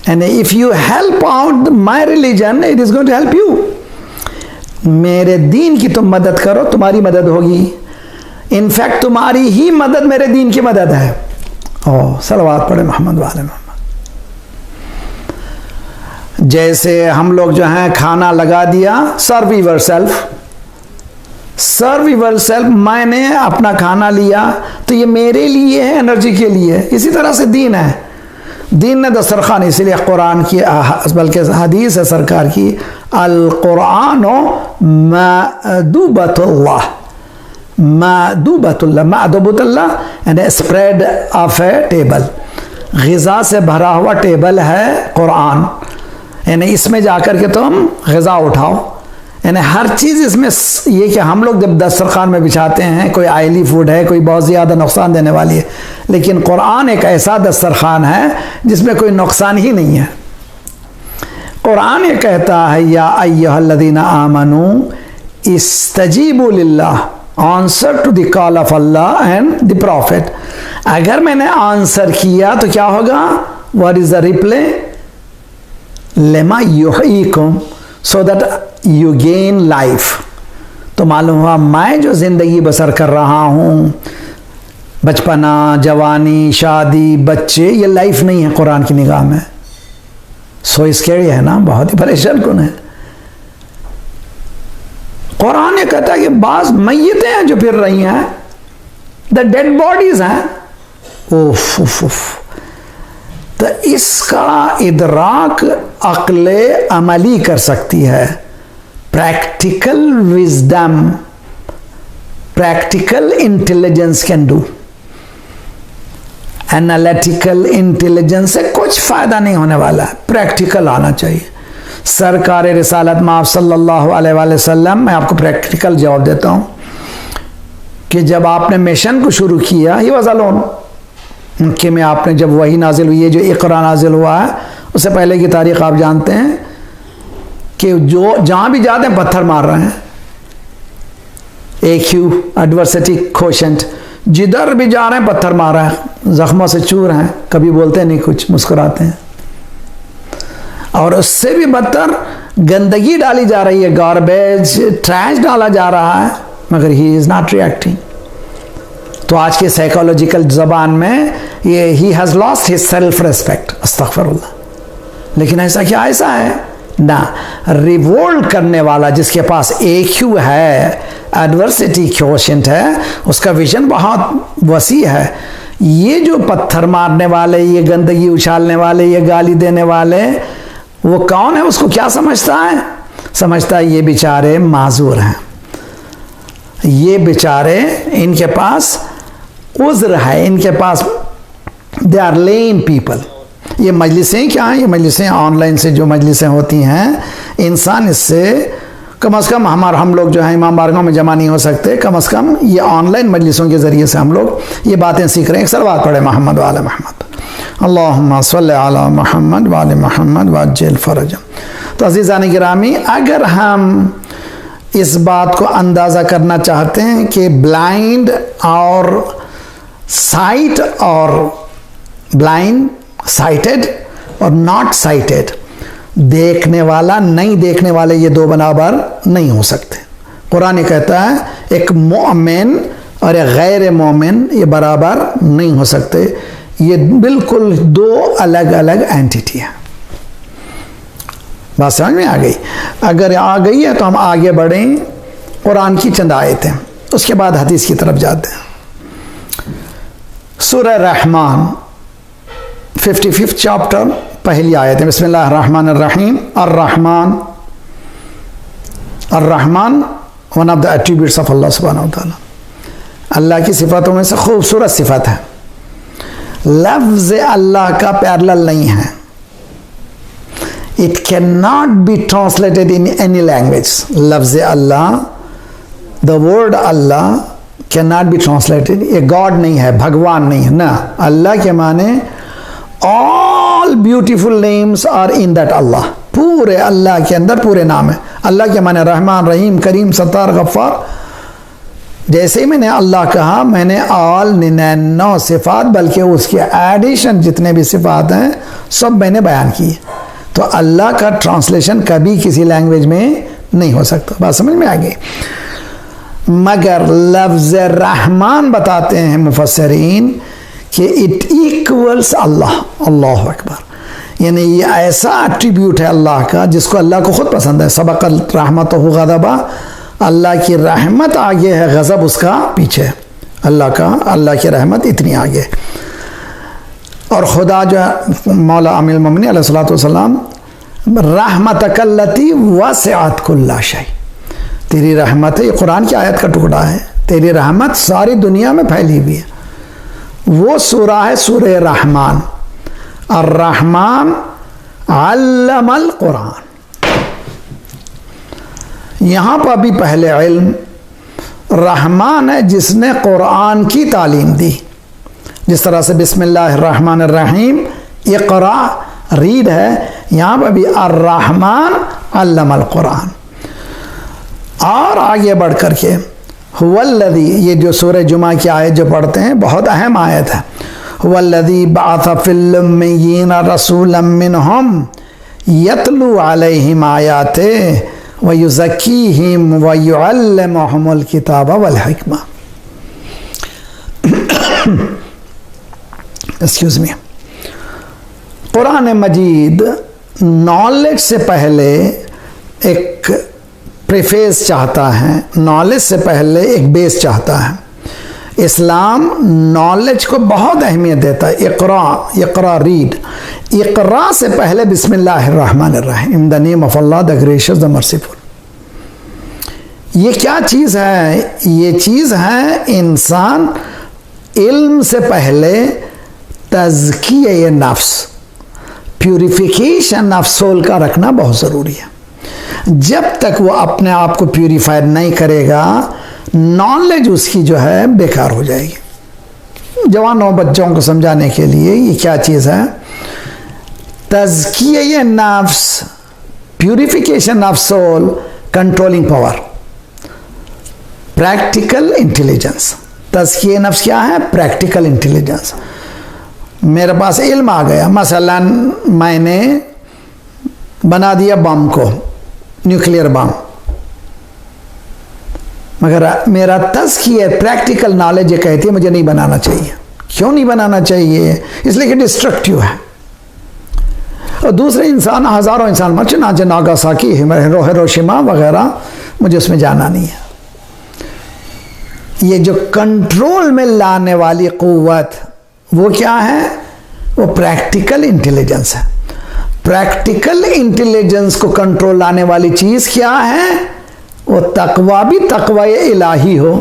And if you help out my religion, it is going to help you. मेरे दीन की तुम मदद करो, तुम्हारी मदद होगी. इनफैक्ट तुम्हारी ही मदद मेरे दीन की मदद है. ओ सलवात पढ़े मोहम्मद वाले मोहम्मद. जैसे हम लोग जो हैं खाना लगा दिया, serve yourself, serve yourself, मैंने अपना खाना लिया तो ये मेरे लिए है, एनर्जी के लिए. इसी तरह से दीन है. दीन ने दस्तरखान, इसीलिए कुरान की बल्कि हदीस है सरकार की, अल कुरान मअदुबतुल्लाह, मअदुबतुल्लाह, मअदुबतुल्लाह यानी स्प्रेड ऑफ ए टेबल. ग़िज़ा से भरा हुआ टेबल है कुरान. यानी इसमें जाकर के तुम ग़िज़ा उठाओ. यानी हर चीज़ इसमें. ये कि हम लोग जब दस्तरखान में बिछाते हैं, कोई आयली फूड है, कोई बहुत ज़्यादा नुकसान देने वाली है, लेकिन कुरान एक ऐसा दस्तरखान है जिसमें कोई नुकसान ही नहीं है. कुरान ये कहता है, या अय्युहल्लज़ीना आमनू इस्तजीबू लिल्लाह, answer to the call of Allah and the prophet. अगर मैंने आंसर किया तो क्या होगा? What is the reply? लिमा युहयीकुम, so that you gain life. तो मालूम हुआ मैं जो ज़िंदगी बसर कर रहा हूँ, बचपना, जवानी, शादी, बच्चे, ये लाइफ नहीं है कुरान की निगाह में. सो स्कैरी है ना, बहुत ही परेशान कौन है. कुरान ये कहता है कि बाज मैयतें हैं जो फिर रही हैं, द डेड बॉडीज हैं. उफ उफ उफ. तो इसका इदराक अक्ले अमली कर सकती है. Practical wisdom, practical intelligence can do. Analytical intelligence से कुछ फायदा नहीं होने वाला है, प्रैक्टिकल आना चाहिए. सरकार रिसालत में आप सल्लल्लाहु अलैहि वसल्लम, मैं आपको प्रैक्टिकल जवाब देता हूँ कि जब आपने मिशन को शुरू किया, ही वाज अलोन. उनके में आपने जब वही नाजिल हुई है, जो इक़रा नाजिल हुआ है, उससे पहले की तारीख़ आप जानते हैं कि जो जहाँ भी जाते हैं पत्थर मार रहे हैं. AQ एडवर्सिटी कोशेंट, जिधर भी जा रहे हैं पत्थर मार रहे हैं, जख्मों से चूर हैं, कभी बोलते नहीं कुछ, मुस्कुराते हैं. और उससे भी बदतर गंदगी डाली जा रही है, गार्बेज, ट्रैश डाला जा रहा है, मगर ही इज़ नॉट रिएक्टिंग. तो आज के साइकोलॉजिकल ज़बान में ये he has lost his self respect. अस्तगफिरुल्लाह. लेकिन ऐसा क्या ऐसा है ना. रिवोल्ट करने वाला जिसके पास AQ है, एडवर्सिटी क्वोशेंट है, उसका विजन बहुत वसी है. ये जो पत्थर मारने वाले, ये गंदगी उछालने वाले, ये गाली देने वाले, वो कौन है? उसको क्या समझता है? समझता है ये बेचारे माजूर हैं, ये बेचारे, इनके पास उज़्र है, इनके पास दे आर लेम पीपल. ये मजलिसें क्या हैं? ये मजलिसें ऑनलाइन से जो मजलिसें होती हैं, इंसान इससे कम से कम हम लोग जो हैं इमाम बारगाह में जमा नहीं हो सकते, कम से कम ये ऑनलाइन मजलिसों के ज़रिए से हम लोग ये बातें सीख रहे हैं. एक सलवात पढ़े मोहम्मद वाले मोहम्मद, अल्लाहुम्मा सल्लि अला मोहम्मद वाले मोहम्मद वअज्जिल फरजम. तो अज़ीज़ान गिरामी, अगर हम इस बात को अंदाज़ा करना चाहते हैं कि ब्लाइंड और साइट और ब्लाइंड, साइटेड और नॉट साइटेड, देखने वाला नहीं देखने वाले, ये दो बराबर नहीं हो सकते. कुरान कहता है एक मोमिन और एक गैर मोमिन ये बराबर नहीं हो सकते. ये बिल्कुल दो अलग अलग एंटिटी है. बात समझ में आ गई? अगर आ गई है तो हम आगे बढ़ें. कुरान की चंद आयतें, उसके बाद हदीस की तरफ जाते हैं. सूरह रहमान 55 चैप्टर, पहली आयत है. बिस्मिल्लाह रहमान अर्रहीम. अर्रहमान, अर्रहमान one of the attributes of Allah सुब्हानहू व तआला. अल्लाह की सिफातों में से खूबसूरत सिफत है. लफ्ज़ अल्लाह का पैरेलल नहीं है. It can not be translated in any language. लफ्ज़ Allah, the word Allah can not be translated. ये गॉड नहीं है, भगवान नहीं है ना. अल्लाह के माने all beautiful names are in that Allah. पूरे अल्लाह के अंदर पूरे नाम है. अल्लाह के माने रहमान, रहीम, करीम, सत्तार, गफ्फार, जैसे ही मैंने अल्लाह कहा, मैंने ऑल 99 सिफात बल्कि उसके एडिशन जितने भी सिफात हैं सब मैंने बयान किए। तो अल्लाह का ट्रांसलेशन कभी किसी लैंग्वेज में नहीं हो सकता। बात समझ में आ गई? मगर लफ्ज़ रहमान बताते हैं मुफस्सिरीन कि इट इक्वल्स अल्लाह, अल्लाह अकबर, यानी ये ऐसा एट्रीब्यूट है अल्लाह का जिसको अल्लाह को खुद पसंद है। सबक़ल रहमतहु ग़ज़बा, अल्लाह की रहमत आगे है, गज़ब उसका पीछे है। अल्लाह की रहमत इतनी आगे। और खुदा जो है मौला अमीरुल मोमिनीन अलैहिस्सलातु वस्सलाम, रहमतकल्लती वसिअत कुल्ला शै, तेरी रहमत है, ये कुरान की आयत का टुकड़ा है, तेरी रहमत सारी दुनिया में फैली हुई है। वो सूरा है सूरह रहमान। अर्रहमान अल्लमल कुरान। यहाँ पर भी पहले इल्म रहमान है जिसने कुरान की तालीम दी। जिस तरह से बिस्मिल्लाहिर्रहमानिर्रहीम इक़रा रीड है, यहाँ पर भी अर्रहमान अल्लमल कुरान। और आगे बढ़ कर के हुवल्लज़ी, ये जो सूरह जुमा की आयत जो पढ़ते हैं बहुत अहम आयत है। हुवल्लज़ी बअथ फिल उम्मिय्यीना रसूलन मिनहुम यतलू अलैहिम आयातिही व युज़क्कीहिम व युअल्लिमुहुमुल किताब वल हिकमा। Excuse me. Quran Majeed knowledge से पहले एक प्रीफेस चाहता है, नॉलेज से पहले एक बेस चाहता है। इस्लाम नॉलेज को बहुत अहमियत देता है। इक़रा रीड, इक़रा से पहले बिस्मिल्लाहिर्रहमानिर्रहीम, in the name of Allah the gracious the merciful. ये क्या चीज़ है? ये चीज़ है इंसान इल्म से पहले तज़किया नफ्स, प्यूरिफिकेशन ऑफ सोल का रखना बहुत ज़रूरी है। जब तक वो अपने आप को प्यूरिफाई नहीं करेगा, नॉलेज उसकी जो है बेकार हो जाएगी। जवानों बच्चों को समझाने के लिए ये क्या चीज़ है? तज़किया नफ्स, purification of soul, controlling power, practical intelligence. तज़किया नफ्स क्या है? Practical intelligence. मेरे पास इल्म आ गया, मसलन मैंने बना दिया बम को, न्यूक्लियर बम, मगर मेरा तज़किया प्रैक्टिकल नॉलेज ये कहती है मुझे नहीं बनाना चाहिए। क्यों नहीं बनाना चाहिए? इसलिए कि डिस्ट्रक्टिव है। और दूसरे इंसान, हज़ारों इंसान मर चुके, नागासाकी, हिरोशिमा वगैरह, मुझे उसमें जाना नहीं है। ये जो कंट्रोल में लाने वाली क़ुव्वत, वो क्या है? वो प्रैक्टिकल इंटेलिजेंस है। प्रैक्टिकल इंटेलिजेंस को कंट्रोल लाने वाली चीज़ क्या है? वो तकवा भी तकवा इलाही हो।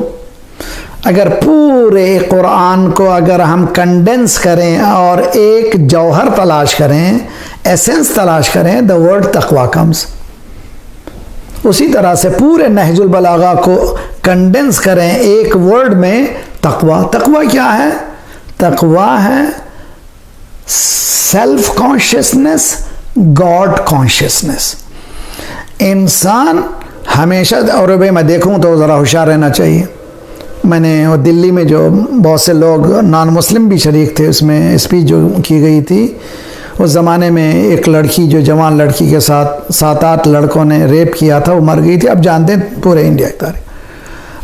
अगर पूरे कुरान को अगर हम कंडेंस करें और एक जौहर तलाश करें, एसेंस तलाश करें, द वर्ड तकवा कम्स। उसी तरह से पूरे नहजुल बलागा को कंडेंस करें एक वर्ड में, तकवा। तकवा क्या है? तकवा है सेल्फ कॉन्शियसनेस, गॉड कॉन्शियसनेस। इंसान हमेशा, और भाई मैं देखूं तो ज़रा होशियार रहना चाहिए। मैंने वो दिल्ली में जो बहुत से लोग नॉन मुस्लिम भी शरीक थे, उसमें स्पीच जो की गई थी, उस ज़माने में एक लड़की, जो जवान लड़की के साथ 7-8 लड़कों ने रेप किया था, वो मर गई थी। अब जानते हैं पूरे इंडिया की तारीख।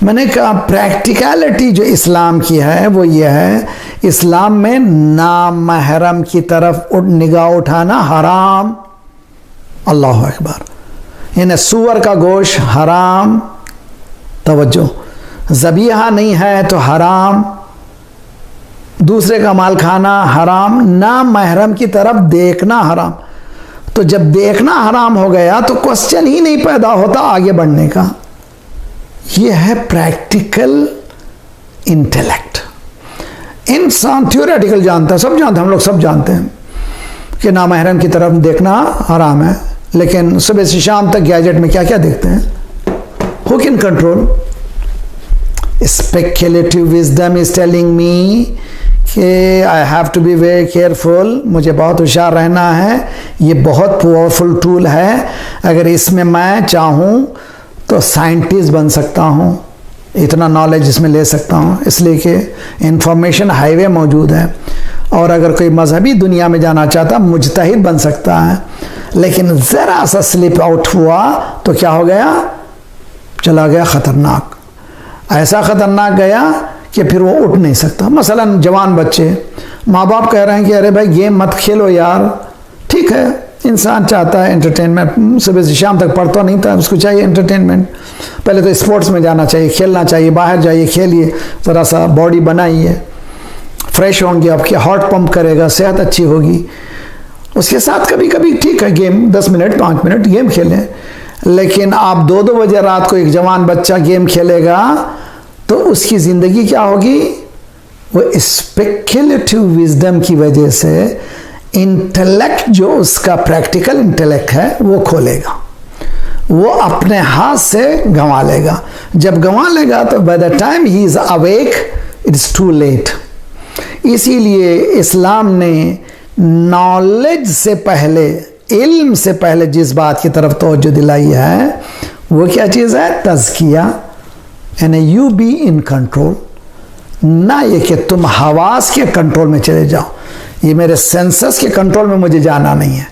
मैंने कहा प्रैक्टिकलिटी जो इस्लाम की है वो ये है, इस्लाम में नामहरम की तरफ निगाह उठाना हराम। अल्लाह अकबर। यानी सूअर का गोश्त हराम, तवज्जो, ज़बीहा नहीं है तो हराम, दूसरे का माल खाना हराम, नामहरम की तरफ देखना हराम। तो जब देखना हराम हो गया तो क्वेश्चन ही नहीं पैदा होता आगे बढ़ने का। ये है प्रैक्टिकल इंटेलेक्ट। इंसान थ्योरेटिकल जानता है, सब जानते हैं, हम लोग सब जानते हैं कि नामहरम की तरफ देखना हराम है, लेकिन सुबह से शाम तक गैजेट में क्या क्या देखते हैं? Who can control? Speculative wisdom is telling me कि I have to be very careful, मुझे बहुत होशियार रहना है। ये बहुत पावरफुल टूल है, अगर इसमें मैं चाहूँ तो साइंटिस्ट बन सकता हूँ, इतना नॉलेज इसमें ले सकता हूँ, इसलिए कि इंफॉर्मेशन हाईवे मौजूद है। और अगर कोई मजहबी दुनिया में जाना चाहता मुजतहिद बन सकता है, लेकिन ज़रा सा स्लिप आउट हुआ तो क्या हो गया, चला गया खतरनाक, ऐसा खतरनाक गया कि फिर वो उठ नहीं सकता। मसलन जवान बच्चे, माँ बाप कह रहे हैं कि अरे भाई गेम मत खेलो यार, ठीक है, इंसान चाहता है एंटरटेनमेंट, सुबह से शाम तक पढ़ता नहीं था, उसको चाहिए एंटरटेनमेंट। पहले तो स्पोर्ट्स में जाना चाहिए, खेलना चाहिए, बाहर जाइए, खेलिए, ज़रा सा बॉडी बनाइए, फ्रेश होंगे, आपकी हार्ट पंप करेगा, सेहत अच्छी होगी। उसके साथ कभी कभी ठीक है गेम, 10 मिनट 5 मिनट गेम खेलें, लेकिन आप 2-2 बजे रात को एक जवान बच्चा गेम खेलेगा तो उसकी ज़िंदगी क्या होगी, वो स्पेक्युलेटिव विजडम की वजह से इंटेलेक्ट जो उसका प्रैक्टिकल इंटेलेक्ट है वो खोलेगा, वो अपने हाथ से गंवा लेगा। जब गंवा लेगा तो by the time he is awake it is too late. इसीलिए इस्लाम ने नॉलेज से पहले, इल्म से पहले जिस बात की तरफ तवज्जो दिलाई है वो क्या चीज़ है, तज़किया, यानी यू बी इन कंट्रोल, ना ये कि तुम हवास के कंट्रोल में चले जाओ, ये मेरे सेंसस के कंट्रोल में मुझे जाना नहीं है,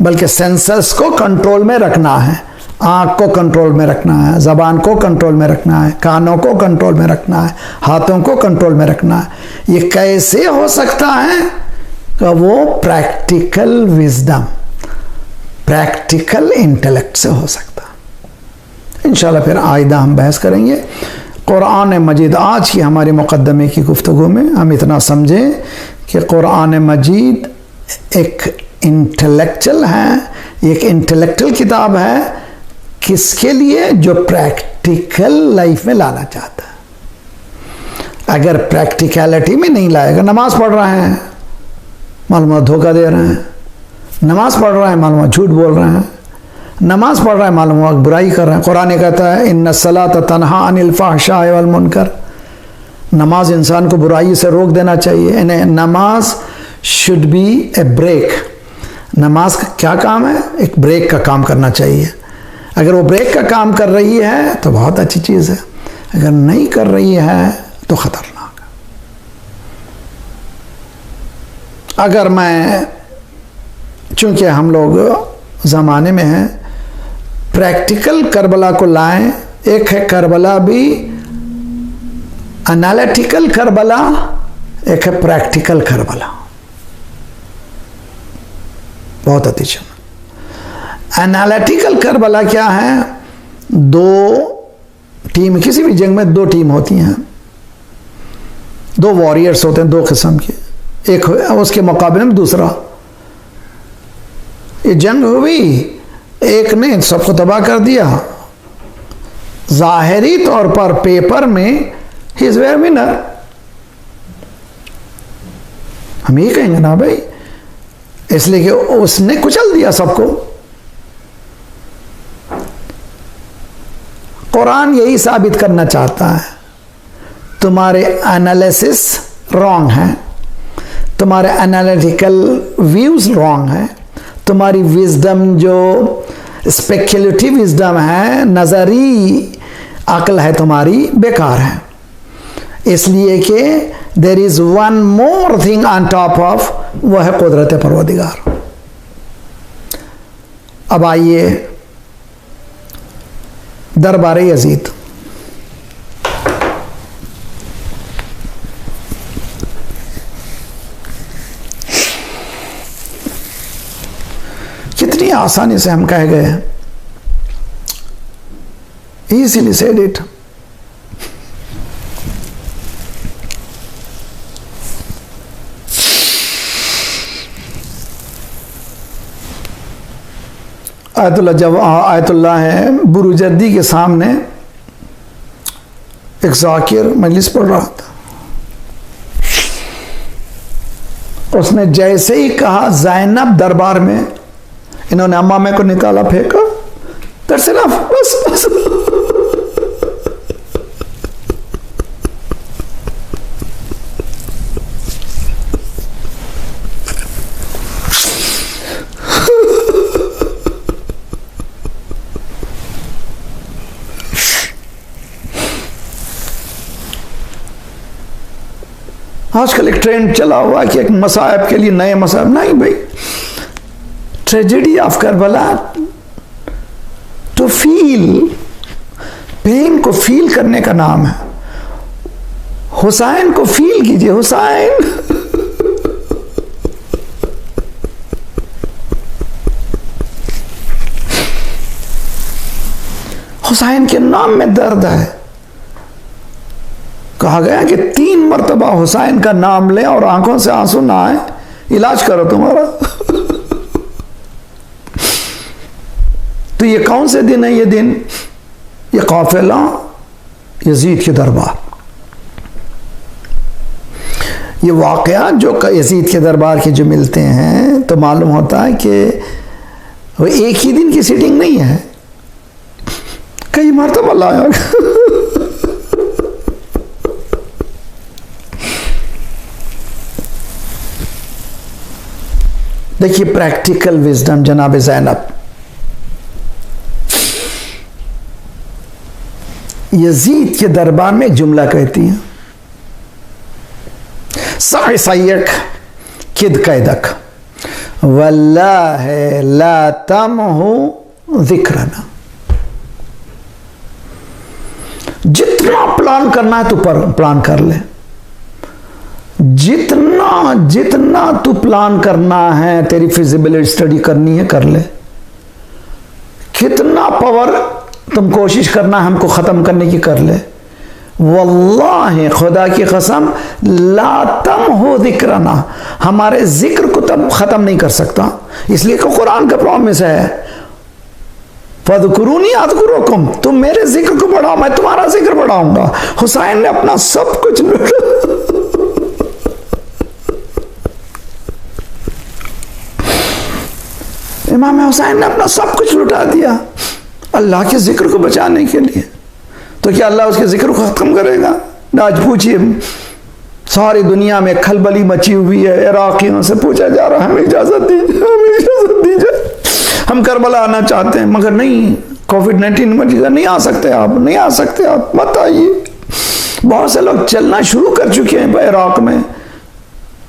बल्कि सेंसस को कंट्रोल में रखना है, आँख को कंट्रोल में रखना है, ज़बान को कंट्रोल में रखना है, कानों को कंट्रोल में रखना है, हाथों को कंट्रोल में रखना है। ये कैसे हो सकता है कि वो प्रैक्टिकल विजडम, प्रैक्टिकल इंटेलेक्ट से हो सकता है। इंशाल्लाह फिर आइंदा हम बहस करेंगे। कुरान मजीद आज की हमारी मुक़द्दमे की गुफ्तगू में हम इतना समझें कि कुरान मजीद एक इंटेलेक्चुअल है, एक इंटेलेक्चुअल किताब है, किसके लिए, जो प्रैक्टिकल लाइफ में लाना चाहता है। अगर प्रैक्टिकलिटी में नहीं लाएगा, नमाज पढ़ रहे हैं मालूम धोखा दे रहे हैं, नमाज पढ़ रहे हैं मालूम झूठ बोल रहे हैं, नमाज पढ़ रहे हैं मालूम बुराई कर रहे हैं। कुरान कहता है इन्ना सलात तन्हा अनिल फ़हशाइ वल मुनकर, नमाज इंसान को बुराई से रोक देना चाहिए। यानी नमाज शुड बी ए ब्रेक। नमाज का क्या काम है, एक ब्रेक का काम करना चाहिए। अगर वो ब्रेक का काम कर रही है तो बहुत अच्छी चीज़ है, अगर नहीं कर रही है तो ख़तरनाक है। अगर मैं, चूँकि हम लोग ज़माने में हैं, प्रैक्टिकल करबला को लाएं, एक है करबला भी एनालिटिकल करबला, एक है प्रैक्टिकल करबला, बहुत अच्छा। एनालिटिकल करबला क्या है, दो टीम, किसी भी जंग में 2 टीम होती हैं, 2 वॉरियर्स होते हैं 2 किस्म के, एक उसके मुकाबले में दूसरा। ये जंग हुई, एक ने सबको तबाह कर दिया, ज़ाहिरी तौर पर पेपर में ही इज वेयर विनर, हम ये कहेंगे ना भाई, इसलिए कि उसने कुचल दिया सबको। कुरान यही साबित करना चाहता है, तुम्हारे एनालिसिस रॉन्ग हैं, तुम्हारे एनालिटिकल व्यूज रॉन्ग हैं, तुम्हारी विजडम जो स्पेक्युलेटिव विजडम है, नज़री अक्ल है तुम्हारी, बेकार है। इसलिए कि there is one more thing on top of, वो है कुदरत परवरदिगार। अब आइए दरबार यजीद। कितनी आसानी से हम कह गए, इजीली सेड इट। आयतुल्लाह, जब आयतुल्लाह है बुरुजर्दी के सामने एक ज़ाकिर मजलिस पढ़ रहा था, उसने जैसे ही कहा ज़ैनब दरबार में, इन्होंने अम्मामे को निकाला, फेंका, दैट्स इनफ, बस बस। आजकल एक ट्रेंड चला हुआ कि एक मसाइब के लिए नए मसाइब, नहीं भाई, tragedy of Karbala to feel, pain को फील करने का नाम है। हुसैन को फील कीजिए, हुसैन हुसैन के नाम में दर्द है। कहा गया कि 3 मरतबा हुसैन का नाम ले और आंखों से आंसू ना आए, इलाज करो तुम्हारा। तो ये कौन से दिन है? ये दिन, ये काफिला यजीद के दरबार, ये वाकया जो यजीद के दरबार के जो मिलते हैं तो मालूम होता है कि वो एक ही दिन की सीटिंग नहीं है, कई मरतबा लाया। देखिए प्रैक्टिकल विजडम जनाब ज़ैनब, यजीद के दरबार में एक जुमला कहती है, सयक किद कैदक वल्लाह ला तमहु जिक्रना। जितना प्लान करना है तो प्लान कर ले, जितना जितना तू प्लान करना है, तेरी फिजिबिलिटी स्टडी करनी है कर ले, कितना पावर तुम कोशिश करना है हमको खत्म करने की कर ले, वल्लाह खुदा की कसम ला तम हो जिक्रना, हमारे जिक्र को तब खत्म नहीं कर सकता। इसलिए कि कुरान का प्रॉमिस है, फज़कुरूनी अज़कुरुकुम, तुम मेरे जिक्र को बढ़ाओ मैं तुम्हारा जिक्र बढ़ाऊंगा। हुसैन ने अपना सब कुछ इमाम हुसैन ने अपना सब कुछ लुटा दिया अल्लाह के जिक्र को बचाने के लिए। तो क्या अल्लाह उसके जिक्र को खत्म करेगा? आज पूछिए, सारी दुनिया में खलबली मची हुई है, इराकियों से पूछा जा रहा है हमें इजाजत दीजिए, हमें इजाजत दीजिए, हम करबला आना चाहते हैं, मगर नहीं, कोविड-19 मरीज नहीं आ सकते आप, नहीं आ सकते आप, मत आइए। बहुत से लोग चलना शुरू कर चुके हैं इराक में,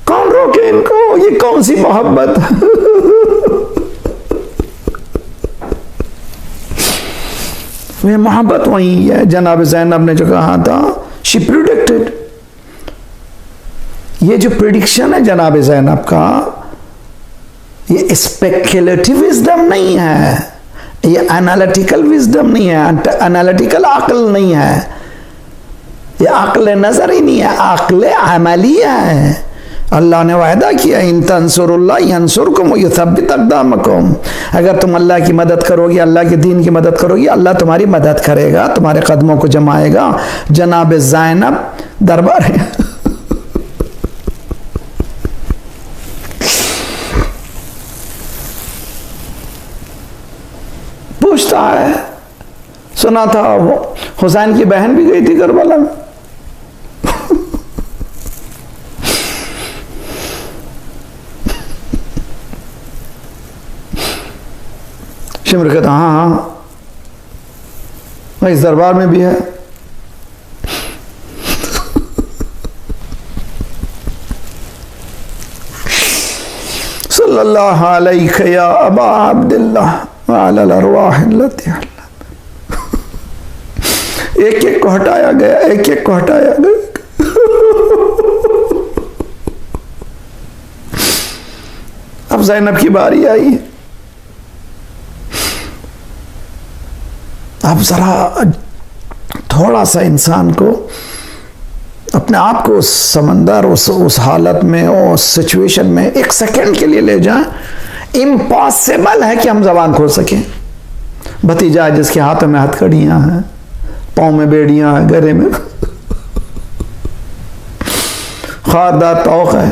कौन रोके इनको? ये कौन सी मोहब्बत? वे मोहब्बत वही है जनाब ज़ैनब ने जो कहा था, शी प्रिडिक्टेड। ये जो प्रिडिक्शन है जनाब ज़ैनब का, ये स्पेक्युलेटिव विजडम नहीं है, ये एनालिटिकल विजडम नहीं है, एनालिटिकल अक्ल नहीं है, ये अक्ल नजर ही नहीं है, अक्ल अमलिया है। अल्लाह ने वायदा किया, इन तंसुरुल्लाह यंसुरकुम व युथब्बित अक़दामकुम, अगर तुम अल्लाह की मदद करोगी, अल्लाह के दीन की मदद करोगी, अल्लाह तुम्हारी मदद करेगा, तुम्हारे कदमों को जमाएगा। जनाब ज़ैनब दरबार है। पूछता है, सुना था हुसैन की बहन भी गई थी करबला में, शिमर कहता हाँ हाँ इस दरबार में भी है। सल्लल्लाहु अलैहि या अबा अब्दुल्लाह व अलल अरवाह अल्लती, एक एक को हटाया गया, एक एक को हटाया गया। अब ज़ैनब की बारी आई। अब जरा थोड़ा सा इंसान को अपने आप को उस समंदर, उस हालत में, उस सिचुएशन में एक सेकंड के लिए ले जाएं। इम्पॉसिबल है कि हम जबान खोल सकें। भतीजा है जिसके हाथों में हथकड़ियां हैं, पाँव में बेड़ियां हैं, गले में खारदार तौक है,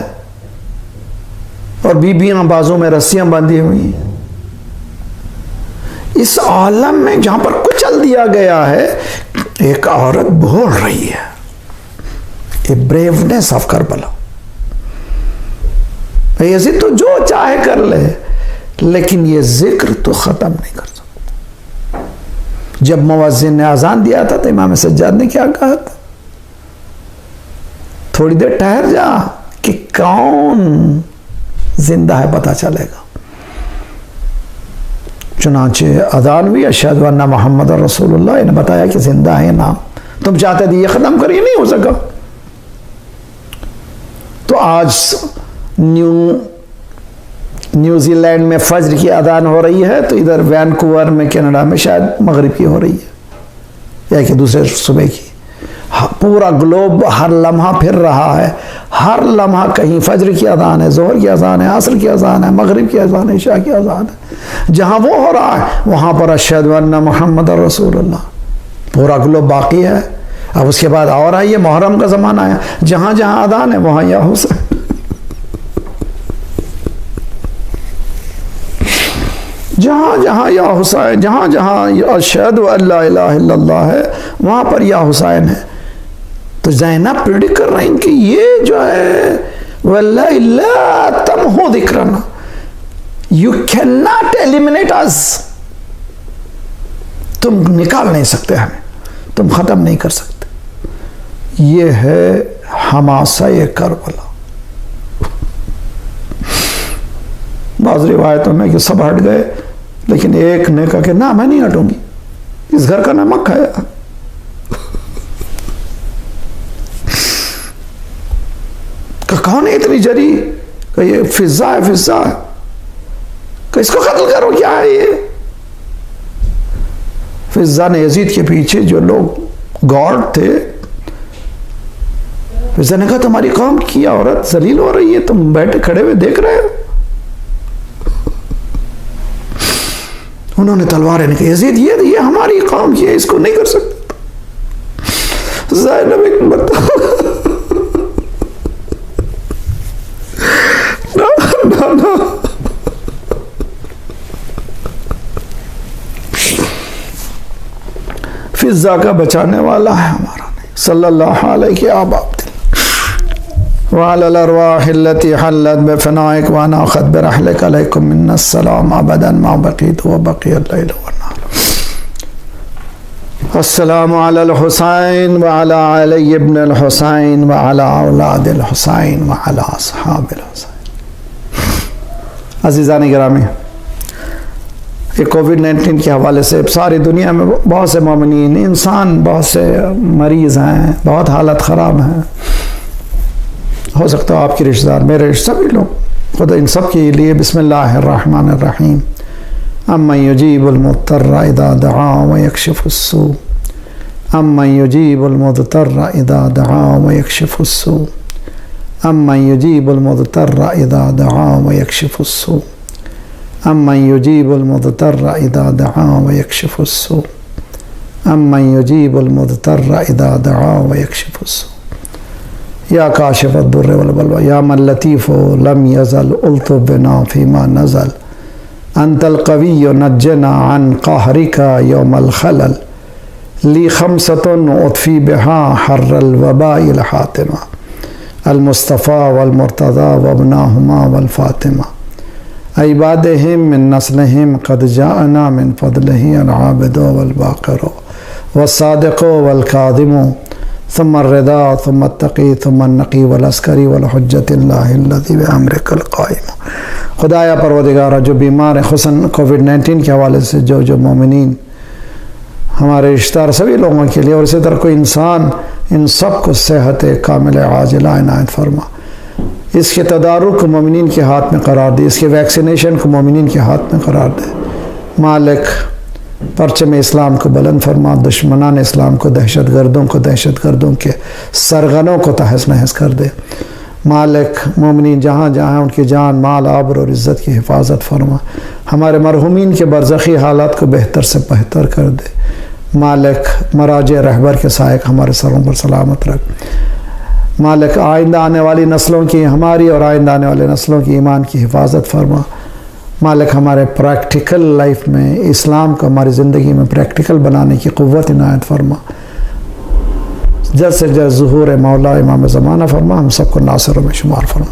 और बीबियां बाजू में रस्सियां बांधी हुई हैं। इस आलम में जहां पर कुचल दिया गया है, एक औरत बोल रही है, ये ब्रेवनेस ऑफ करबला। यजीद तो जो चाहे कर ले, लेकिन ये जिक्र तो खत्म नहीं कर सकता। जब मुअज्जिन ने अजान दिया था तो इमाम सज्जाद ने क्या कहा था? थोड़ी देर ठहर जा कि कौन जिंदा है पता चलेगा। चुनांचे अजान हुई, अशहदु अन्ना मुहम्मद रसूलुल्लाह, इन्हें बताया कि जिंदा है नाम। तुम चाहते थे ये खत्म करिए, नहीं हो सका। तो आज न्यूजीलैंड में फज्र की अजान हो रही है, तो इधर वैनकूवर में कनाडा में शायद मगरिब की हो रही है, या कि दूसरे सुबह की। पूरा ग्लोब हर लम्हा फिर रहा है, हर लम्हा कहीं फज्र की अजान है, जोहर की अजान है, असर की अजान है, मगरिब की अजान है, इशा की अजान है। जहां वो हो रहा है वहां पर अशहदु अन्ना मुहम्मद रसूलुल्लाह, पूरा ग्लोब बाकी है। अब उसके बाद और आइए, मुहर्रम का जमाना है, जहां जहां अजान है वहां या हुसैन। जहां जहां या हुसैन, जहां जहां अशहदु अल्ला इलाहा इल्लल्लाह है वहां पर या हुसैन है। तो ज़ैनब प्रेडिक्ट कर रही हैं कि ये जो है वल्लाहि ला तमहु ज़िक्रना, यू कैन नॉट एलिमिनेट अस, तुम निकाल नहीं सकते हमें, तुम खत्म नहीं कर सकते। ये है हमासा करबला। बाज़ रिवायतों में कि सब हट गए, लेकिन एक ने कहा कि ना मैं नहीं हटूंगी, इस घर का नमक खाया। कौन है इतनी जरी? कि ये फिजा है, फिजा है, कि इसको कत्ल करो, क्या है ये? फिजा ने यजीद के पीछे जो लोग गार्ड थे, फिजा ने कहा तुम्हारी कौम की औरत जलील हो रही है, तुम बैठे खड़े हुए देख रहे हो। उन्होंने तलवारें निकाली, यजीद ये हमारी कौम की है, इसको नहीं कर सकते। ज़ैनब एक बता ना फिजा का बचाने वाला है हमारा नहीं, सल्लल्लाहु अलैहि वअलल अरवाहिल्लती हल्लत बिफनाइक व नाखत बिरहलिक अलैकुम मिन्नस्सलाम अबदन मा बक़ीत व बक़ियल लैल व नहार। अस्सलामु अलल हुसैन व अला अली इब्न अल हुसैन व अला औलादिल हुसैन व अला अस्हाबिल हुसैन। अज़ीज़ान गिरामी, ये कोविड-19 के हवाले से सारी दुनिया में बहुत से मोमिनीन इंसान, बहुत से मरीज़ हैं, बहुत हालत ख़राब है। हो सकता है आपके रिश्तेदार, मेरे सभी लोग, खुदा इन सब के लिए बिस्मिल्लाहिर्रहमानिर्रहीम। अम्मन युजीबुल मुत्तर्र इज़ा दआ व यक्शिफुस्सू, अम्मन युजीबुल मुत्तर्र इज़ा दआ व यक्शिफुस्सू, अम्मन युजीबुल मुत्तर्र इज़ा दआ व यक्शिफुस्सू, अम्मन युजीबुल मुत्तर्र इज़ा दआ व यक्शिफुस्सू, अम्मन युजीबुल मुत्तर्र इज़ा दआ व यक्शिफुस्सू। या काशिफ़द दुर्र वल बलवा, या मन लतीफ़ो लम यज़ल उल्तु बिना फ़ीमा नज़ल, अंतल क़विय्यु नज्जना अन क़हरिका यौमल खलल, ली खमसतुन उत्फ़ी बिहा हर्रल वबाइल हातिमा, अल मुस्तफ़ा वल मुर्तज़ा वबनाहुमा वल फ़ातिमा, इबादिहिम मिन नस्लिहिम क़द जाअना मिन फ़ज़लिही अल आबिदु वल बाक़िरु वस्सादिक़ु वल काज़िमु सुम्मा अर्रिदा सुम्मा अत्तक़ी सुम्मा अन्नक़ी वल अस्करी वल हुज्जतिल्लाहि अल्लज़ी बिअम्रिकल क़ाइम। खुदाया परवरदिगारा, जो बीमार हैं खुसन कोविड-19 के हवाले से, जो मोमिनीन हमारे रिश्तेदार, सभी लोगों के लिए, और इसी तरह कोई इंसान, इन सब को सेहत कामिल आजिला इनायत फरमा। इसके तदारुक को मोमिनीन के हाथ में करार दे, इसके वैक्सीनेशन को मोमिनीन के हाथ में करार दे। मालिक परचम इस्लाम को बुलंद फरमा, दुश्मनान इस्लाम को, दहशतगर्दों के सरगनों को तहस नहस कर दे। मालिक मोमिनीन जहाँ जहाँ हैं उनकी जान, माल, आबर और इज़्ज़त की हिफाजत फरमा। हमारे मरहुमीन के बरज़खी हालात को बेहतर से बेहतर कर दे। मालिक मराजे रहबर के सायक हमारे सरों पर सलामत रख। मालिक आइंदा आने वाली नस्लों की, हमारी और आइंदा आने वाली नस्लों की ईमान की हिफाजत फरमा। मालिक हमारे प्रैक्टिकल लाइफ में इस्लाम को हमारी ज़िंदगी में प्रैक्टिकल बनाने की क़ुव्वत इनायत फरमा। जल्द से जल्द ज़ुहूर मौला इमाम ज़माना फरमा, हम सबको नासिरों में शुमार फरमा।